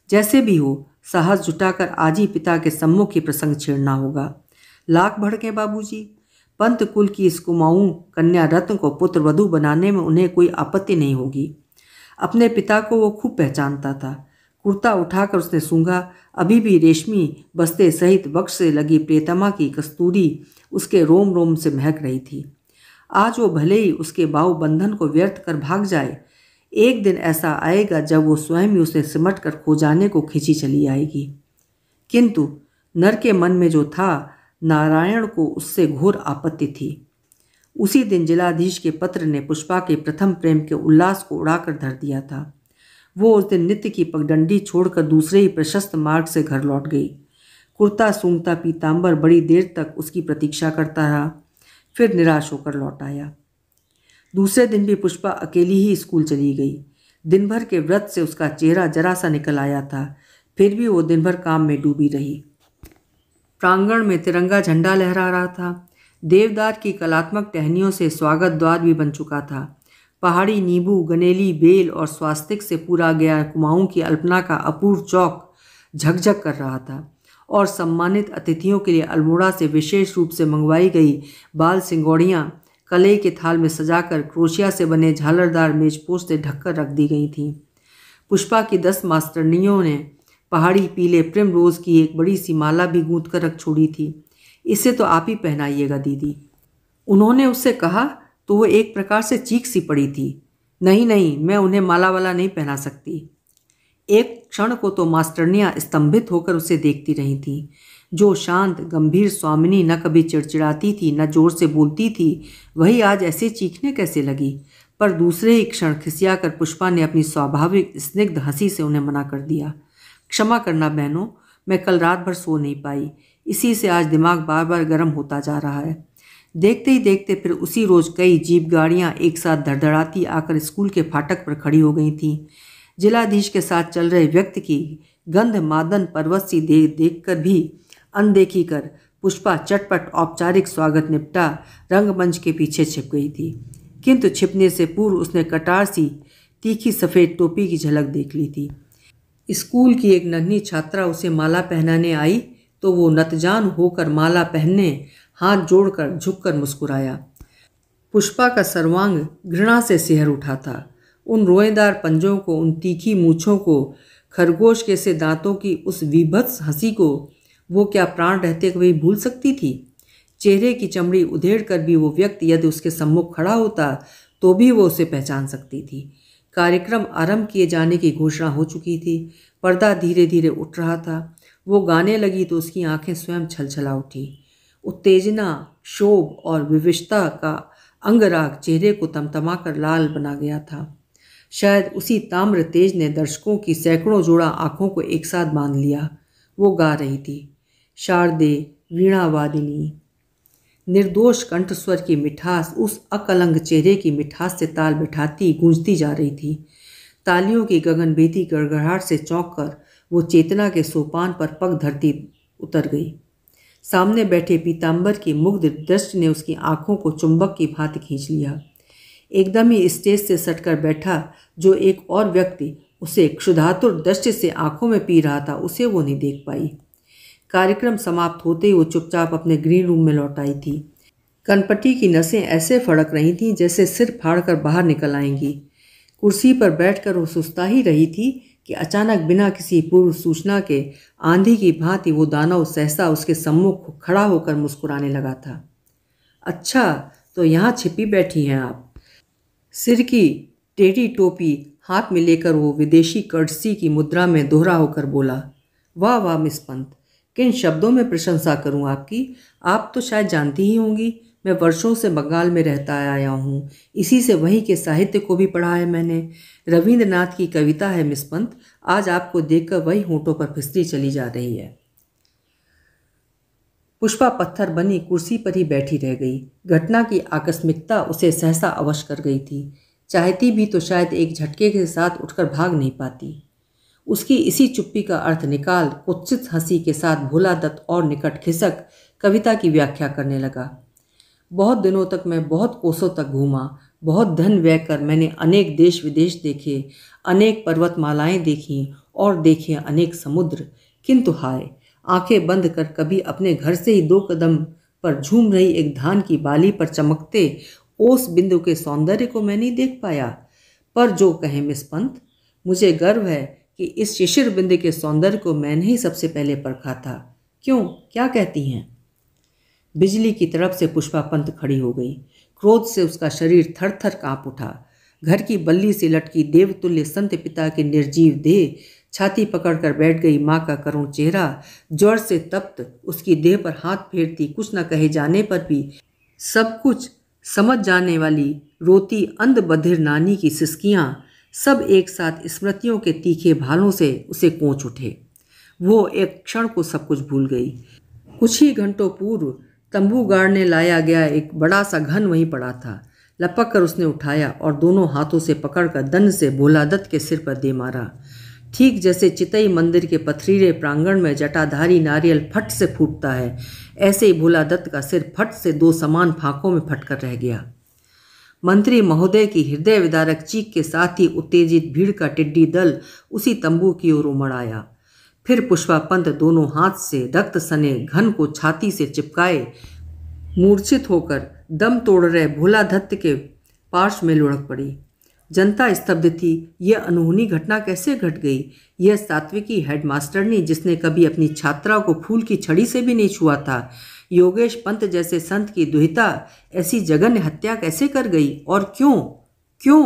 जैसे भी हो, साहस जुटाकर आज ही पिता के सम्मुख ही प्रसंग छेड़ना होगा। लाख भड़के बाबूजी, पंत कुल की इस कुमाऊं कन्या रत्न को पुत्र वधू बनाने में उन्हें कोई आपत्ति नहीं होगी। अपने पिता को वो खूब पहचानता था। कुर्ता उठाकर उसने सूंघा। अभी भी रेशमी बस्ते सहित वक्ष से लगी प्रियतमा की कस्तूरी उसके रोम रोम से महक रही थी। आज वो भले ही उसके बाहु बंधन को व्यर्थ कर भाग जाए, एक दिन ऐसा आएगा जब वो स्वयं ही उसे सिमट कर खो जाने को खिंची चली आएगी। किंतु नर के मन में जो था, नारायण को उससे घोर आपत्ति थी। उसी दिन जिलाधीश के पत्र ने पुष्पा के प्रथम प्रेम के उल्लास को उड़ाकर धर दिया था। वो उस दिन नित्य की पगडंडी छोड़कर दूसरे ही प्रशस्त मार्ग से घर लौट गई। कुर्ता सूंघता पीताम्बर बड़ी देर तक उसकी प्रतीक्षा करता रहा, फिर निराश होकर लौट आया। दूसरे दिन भी पुष्पा अकेली ही स्कूल चली गई। दिन भर के व्रत से उसका चेहरा जरा सा निकल आया था, फिर भी वो दिन भर काम में डूबी रही। प्रांगण में तिरंगा झंडा लहरा रहा था। देवदार की कलात्मक टहनियों से स्वागत द्वार भी बन चुका था। पहाड़ी नींबू, गनेली, बेल और स्वास्तिक से पूरा गया कुमाऊं की अल्पना का अपूर्व चौक झकझक कर रहा था और सम्मानित अतिथियों के लिए अल्मोड़ा से विशेष रूप से मंगवाई गई बाल सिंगोड़ियाँ कलई के थाल में सजाकर क्रोशिया से बने झालरदार मेजपोश से ढककर रख दी गई थीं। पुष्पा की 10 मास्टरनियों ने पहाड़ी पीले प्रिम रोज की एक बड़ी सी माला भी गूंथ कर रख छोड़ी थी। इसे तो आप ही पहनाइएगा दीदी, उन्होंने उससे कहा तो वो एक प्रकार से चीख सी पड़ी थी। नहीं नहीं, मैं उन्हें माला वाला नहीं पहना सकती। एक क्षण को तो मास्टरनियाँ स्तंभित होकर उसे देखती रही थीं। जो शांत गंभीर स्वामिनी न कभी चिड़चिड़ाती थी न जोर से बोलती थी, वही आज ऐसे चीखने कैसे लगी। पर दूसरे ही क्षण खिसिया कर पुष्पा ने अपनी स्वाभाविक स्निग्ध हंसी से उन्हें मना कर दिया। क्षमा करना बहनों, मैं कल रात भर सो नहीं पाई, इसी से आज दिमाग बार बार गर्म होता जा रहा है। देखते ही देखते फिर उसी रोज कई जीप गाड़ियां एक साथ धड़धड़ाती आकर स्कूल के फाटक पर खड़ी हो गई थीं। जिलाधीश के साथ चल रहे व्यक्ति की गंध मादन पर्वत सी देखकर भी अनदेखी कर पुष्पा चटपट औपचारिक स्वागत निपटा रंगमंच के पीछे छिप गई थी। किंतु छिपने से पूर्व उसने कटार सी तीखी सफ़ेद टोपी की झलक देख ली थी। स्कूल की एक नन्ही छात्रा उसे माला पहनाने आई तो वो नतजान होकर माला पहनने हाथ जोड़कर झुककर मुस्कुराया। पुष्पा का सर्वांग घृणा से सिहर उठा था। उन रोएदार पंजों को, उन तीखी मूछों को, खरगोश के से दांतों की उस विभत्स हंसी को वो क्या प्राण रहते कभी भूल सकती थी? चेहरे की चमड़ी उधेड़ कर भी वो व्यक्ति यदि उसके सम्मुख खड़ा होता तो भी वो उसे पहचान सकती थी। कार्यक्रम आरंभ किए जाने की घोषणा हो चुकी थी। पर्दा धीरे धीरे उठ रहा था। वो गाने लगी तो उसकी आंखें स्वयं छलछला उठी। उत्तेजना, शोभ और विविशता का अंगराग चेहरे को तमतमाकर लाल बना गया था। शायद उसी ताम्र तेज ने दर्शकों की सैकड़ों जोड़ा आंखों को एक साथ बांध लिया। वो गा रही थी, शारदे वीणा वादिनी। निर्दोष कंठस्वर की मिठास उस अकलंग चेहरे की मिठास से ताल बिठाती गूंजती जा रही थी। तालियों की गगनभेदी गड़गड़ाहट से चौंक कर वो चेतना के सोपान पर पग धरती उतर गई। सामने बैठे पीताम्बर की मुग्ध दृष्टि ने उसकी आंखों को चुंबक की भांति खींच लिया। एकदम ही स्टेज से सटकर बैठा जो एक और व्यक्ति उसे क्षुधातुर दृष्टि से आंखों में पी रहा था, उसे वो नहीं देख पाई। कार्यक्रम समाप्त होते ही वो चुपचाप अपने ग्रीन रूम में लौट आई थी। कनपटी की नसें ऐसे फड़क रही थीं जैसे सिर फाड़कर बाहर निकल आएंगी। कुर्सी पर बैठकर वो सुस्ता ही रही थी कि अचानक बिना किसी पूर्व सूचना के आंधी की भांति वो दानव सहसा उसके सम्मुख खड़ा होकर मुस्कुराने लगा था। अच्छा, तो यहाँ छिपी बैठी हैं आप। सिर की टेढ़ी टोपी हाथ में लेकर वो विदेशी कर्टसी की मुद्रा में दोहरा होकर बोला, वाह वाह मिस पंत, किन शब्दों में प्रशंसा करूं आपकी। आप तो शायद जानती ही होंगी, मैं वर्षों से बंगाल में रहता आया हूँ। इसी से वहीं के साहित्य को भी पढ़ा है मैंने। रविंद्रनाथ की कविता है मिस पंत, आज आपको देखकर वही होंठों पर फिसली चली जा रही है। पुष्पा पत्थर बनी कुर्सी पर ही बैठी रह गई। घटना की आकस्मिकता उसे सहसा अवश कर गई थी। चाहती भी तो शायद एक झटके के साथ उठकर भाग नहीं पाती। उसकी इसी चुप्पी का अर्थ निकाल कुत्सित हंसी के साथ भोला दत्त और निकट खिसक कविता की व्याख्या करने लगा। बहुत दिनों तक मैं बहुत कोसों तक घूमा, बहुत धन व्यय कर मैंने अनेक देश विदेश देखे, अनेक पर्वतमालाएं देखीं और देखे अनेक समुद्र, किंतु हाय, आंखें बंद कर कभी अपने घर से ही 2 कदम पर झूम रही एक धान की बाली पर चमकते ओस बिंदु के सौंदर्य को मैं नहीं देख पाया। पर जो कहें मिस पंत, मुझे गर्व है कि इस शिशिर बिंदु के सौंदर्य को मैंने ही सबसे पहले परखा था। क्यों, क्या कहती हैं? बिजली की तरफ से पुष्पा पंत खड़ी हो गई। क्रोध से उसका शरीर थर थर कांप उठा। घर की बल्ली से लटकी देवतुल्य संत पिता के निर्जीव देह, छाती पकड़कर बैठ गई माँ का करुण चेहरा, ज्वर से तप्त उसकी देह पर हाथ फेरती कुछ न कहे जाने पर भी सब कुछ समझ जाने वाली रोती अंध बधिर नानी की सिसकियाँ, सब एक साथ स्मृतियों के तीखे भालों से उसे कोंच उठे। वो एक क्षण को सब कुछ भूल गई। कुछ ही घंटों पूर्व तंबू गाड़ने लाया गया एक बड़ा सा घन वहीं पड़ा था। लपक कर उसने उठाया और दोनों हाथों से पकड़कर दंड से भोला दत्त के सिर पर दे मारा। ठीक जैसे चितई मंदिर के पथरीले प्रांगण में जटाधारी नारियल फट से फूटता है, ऐसे ही भोला दत्त का सिर फट से 2 समान फांकों में फटकर रह गया। मंत्री महोदय की हृदय विदारक चीख के साथ ही उत्तेजित भीड़ का टिड्डी दल उसी तंबू की ओर उमड़ आया। फिर पुष्पा पंत दोनों हाथ से रक्त सने घन को छाती से चिपकाए मूर्छित होकर दम तोड़ रहे भोला दत्त के पार्श्व में लुढ़क पड़ी। जनता स्तब्ध थी। यह अनहोनी घटना कैसे घट गई? यह सात्विकी हेडमास्टरनी जिसने कभी अपनी छात्रा को फूल की छड़ी से भी नहीं छुआ था, योगेश पंत जैसे संत की दुहिता ऐसी जघन्य हत्या कैसे कर गई? और क्यों क्यों?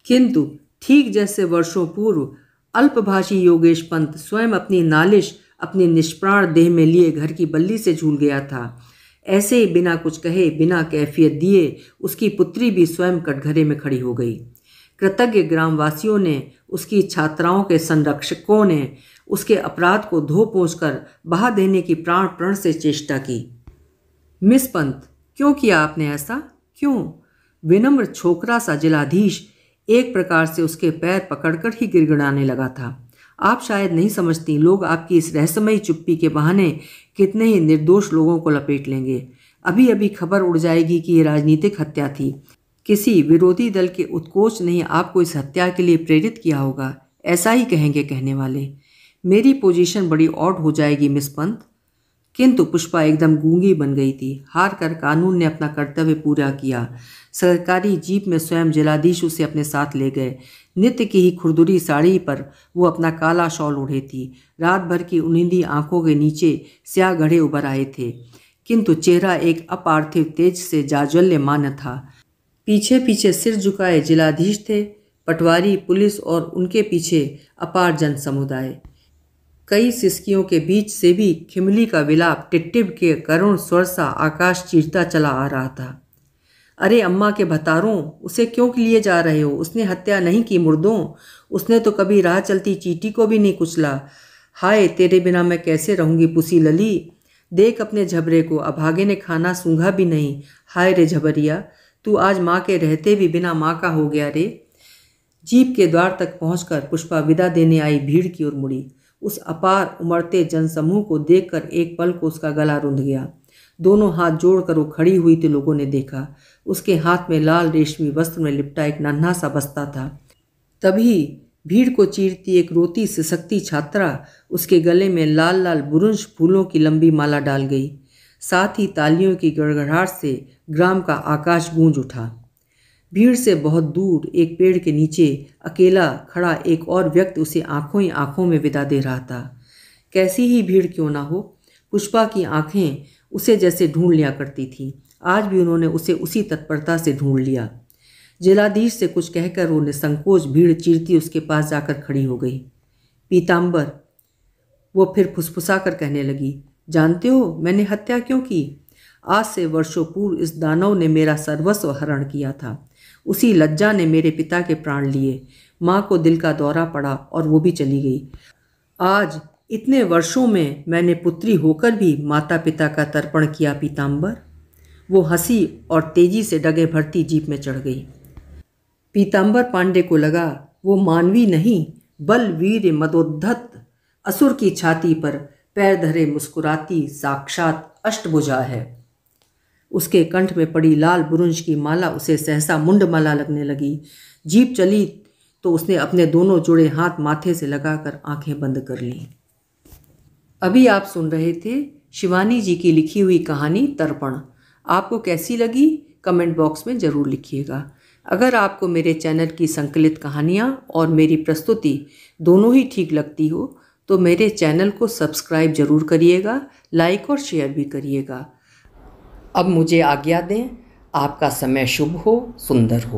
किंतु ठीक जैसे वर्षों पूर्व अल्पभाषी योगेश पंत स्वयं अपनी नालिश अपनी निष्प्राण देह में लिए घर की बल्ली से झूल गया था, ऐसे ही बिना कुछ कहे बिना कैफियत दिए उसकी पुत्री भी स्वयं कटघरे में खड़ी हो गई। कृतज्ञ ग्रामवासियों ने, उसकी छात्राओं के संरक्षकों ने उसके अपराध को धो पोंछ कर बहा देने की प्राण प्रण से चेष्टा की। मिस पंत, क्यों किया आपने ऐसा? क्यों? विनम्र छोकरा सा जिलाधीश एक प्रकार से उसके पैर पकड़कर ही गिड़गिड़ाने लगा था। आप शायद नहीं समझती, लोग आपकी इस रहस्यमयी चुप्पी के बहाने कितने ही निर्दोष लोगों को लपेट लेंगे। अभी अभी खबर उड़ जाएगी कि ये राजनीतिक हत्या थी, किसी विरोधी दल के उत्कोच ने आपको इस हत्या के लिए प्रेरित किया होगा, ऐसा ही कहेंगे कहने वाले। मेरी पोजीशन बड़ी ऑड हो जाएगी मिस पंत। किंतु पुष्पा एकदम गूंगी बन गई थी। हार कर कानून ने अपना कर्तव्य पूरा किया। सरकारी जीप में स्वयं जिलाधीश उसे अपने साथ ले गए। नित्य की ही खुरदुरी साड़ी पर वो अपना काला शॉल ओढ़े थी। रात भर की उनिंदी आंखों के नीचे स्याह घड़े उभर आए थे, किंतु चेहरा एक अपार्थिव तेज से जाज्वल्यमान था। पीछे पीछे सिर झुकाए जिलाधीश थे, पटवारी, पुलिस और उनके पीछे अपार जन समुदाय। कई सिसकियों के बीच से भी खिमली का विलाप टिट्टिब के करुण स्वर सा आकाश चीरता चला आ रहा था। अरे अम्मा के भतारों, उसे क्यों लिए जा रहे हो? उसने हत्या नहीं की मुर्दों। उसने तो कभी राह चलती चींटी को भी नहीं कुचला। हाय, तेरे बिना मैं कैसे रहूंगी पुसी लली। देख अपने झबरे को, अभागे ने खाना सूंघा भी नहीं। हाय रे झबरिया, तू आज माँ के रहते भी बिना माँ का हो गया रे। जीप के द्वार तक पहुंचकर पुष्पा विदा देने आई भीड़ की ओर मुड़ी। उस अपार उमड़ते जनसमूह को देखकर एक पल को उसका गला रुंध गया। दोनों हाथ जोड़कर वो खड़ी हुई थी। लोगों ने देखा उसके हाथ में लाल रेशमी वस्त्र में लिपटा एक नन्हा सा बस्ता था। तभी भीड़ को चीरती एक रोती सिसकती छात्रा उसके गले में लाल लाल बुरुंश फूलों की लंबी माला डाल गई। साथ ही तालियों की गड़गड़ाहट से ग्राम का आकाश गूंज उठा। भीड़ से बहुत दूर एक पेड़ के नीचे अकेला खड़ा एक और व्यक्ति उसे आंखों ही आंखों में विदा दे रहा था। कैसी ही भीड़ क्यों ना हो, पुष्पा की आंखें उसे जैसे ढूंढ लिया करती थीं। आज भी उन्होंने उसे उसी तत्परता से ढूंढ लिया। जिलाधीश से कुछ कहकर वो निसंकोच भीड़ चीरती उसके पास जाकर खड़ी हो गई। पीताम्बर, वो फिर फुसफुसा कर कहने लगी, जानते हो मैंने हत्या क्यों की? आज से वर्षों पूर्व इस दानव ने मेरा सर्वस्व हरण किया था। उसी लज्जा ने मेरे पिता के प्राण लिए। माँ को दिल का दौरा पड़ा और वो भी चली गई। आज इतने वर्षों में मैंने पुत्री होकर भी माता पिता का तर्पण किया पीताम्बर। वो हंसी और तेजी से डगे भरती जीप में चढ़ गई। पीताम्बर पांडे को लगा वो मानवी नहीं, बलवीर मदोद्धत असुर की छाती पर पैर धरे मुस्कुराती साक्षात अष्टभुजा है। उसके कंठ में पड़ी लाल बुरुंश की माला उसे सहसा मुंडमाला लगने लगी। जीप चली तो उसने अपने दोनों जुड़े हाथ माथे से लगाकर आंखें बंद कर लीं। अभी आप सुन रहे थे शिवानी जी की लिखी हुई कहानी तर्पण। आपको कैसी लगी कमेंट बॉक्स में ज़रूर लिखिएगा। अगर आपको मेरे चैनल की संकलित कहानियाँ और मेरी प्रस्तुति दोनों ही ठीक लगती हो तो मेरे चैनल को सब्सक्राइब जरूर करिएगा, लाइक और शेयर भी करिएगा। अब मुझे आज्ञा दें। आपका समय शुभ हो, सुंदर हो।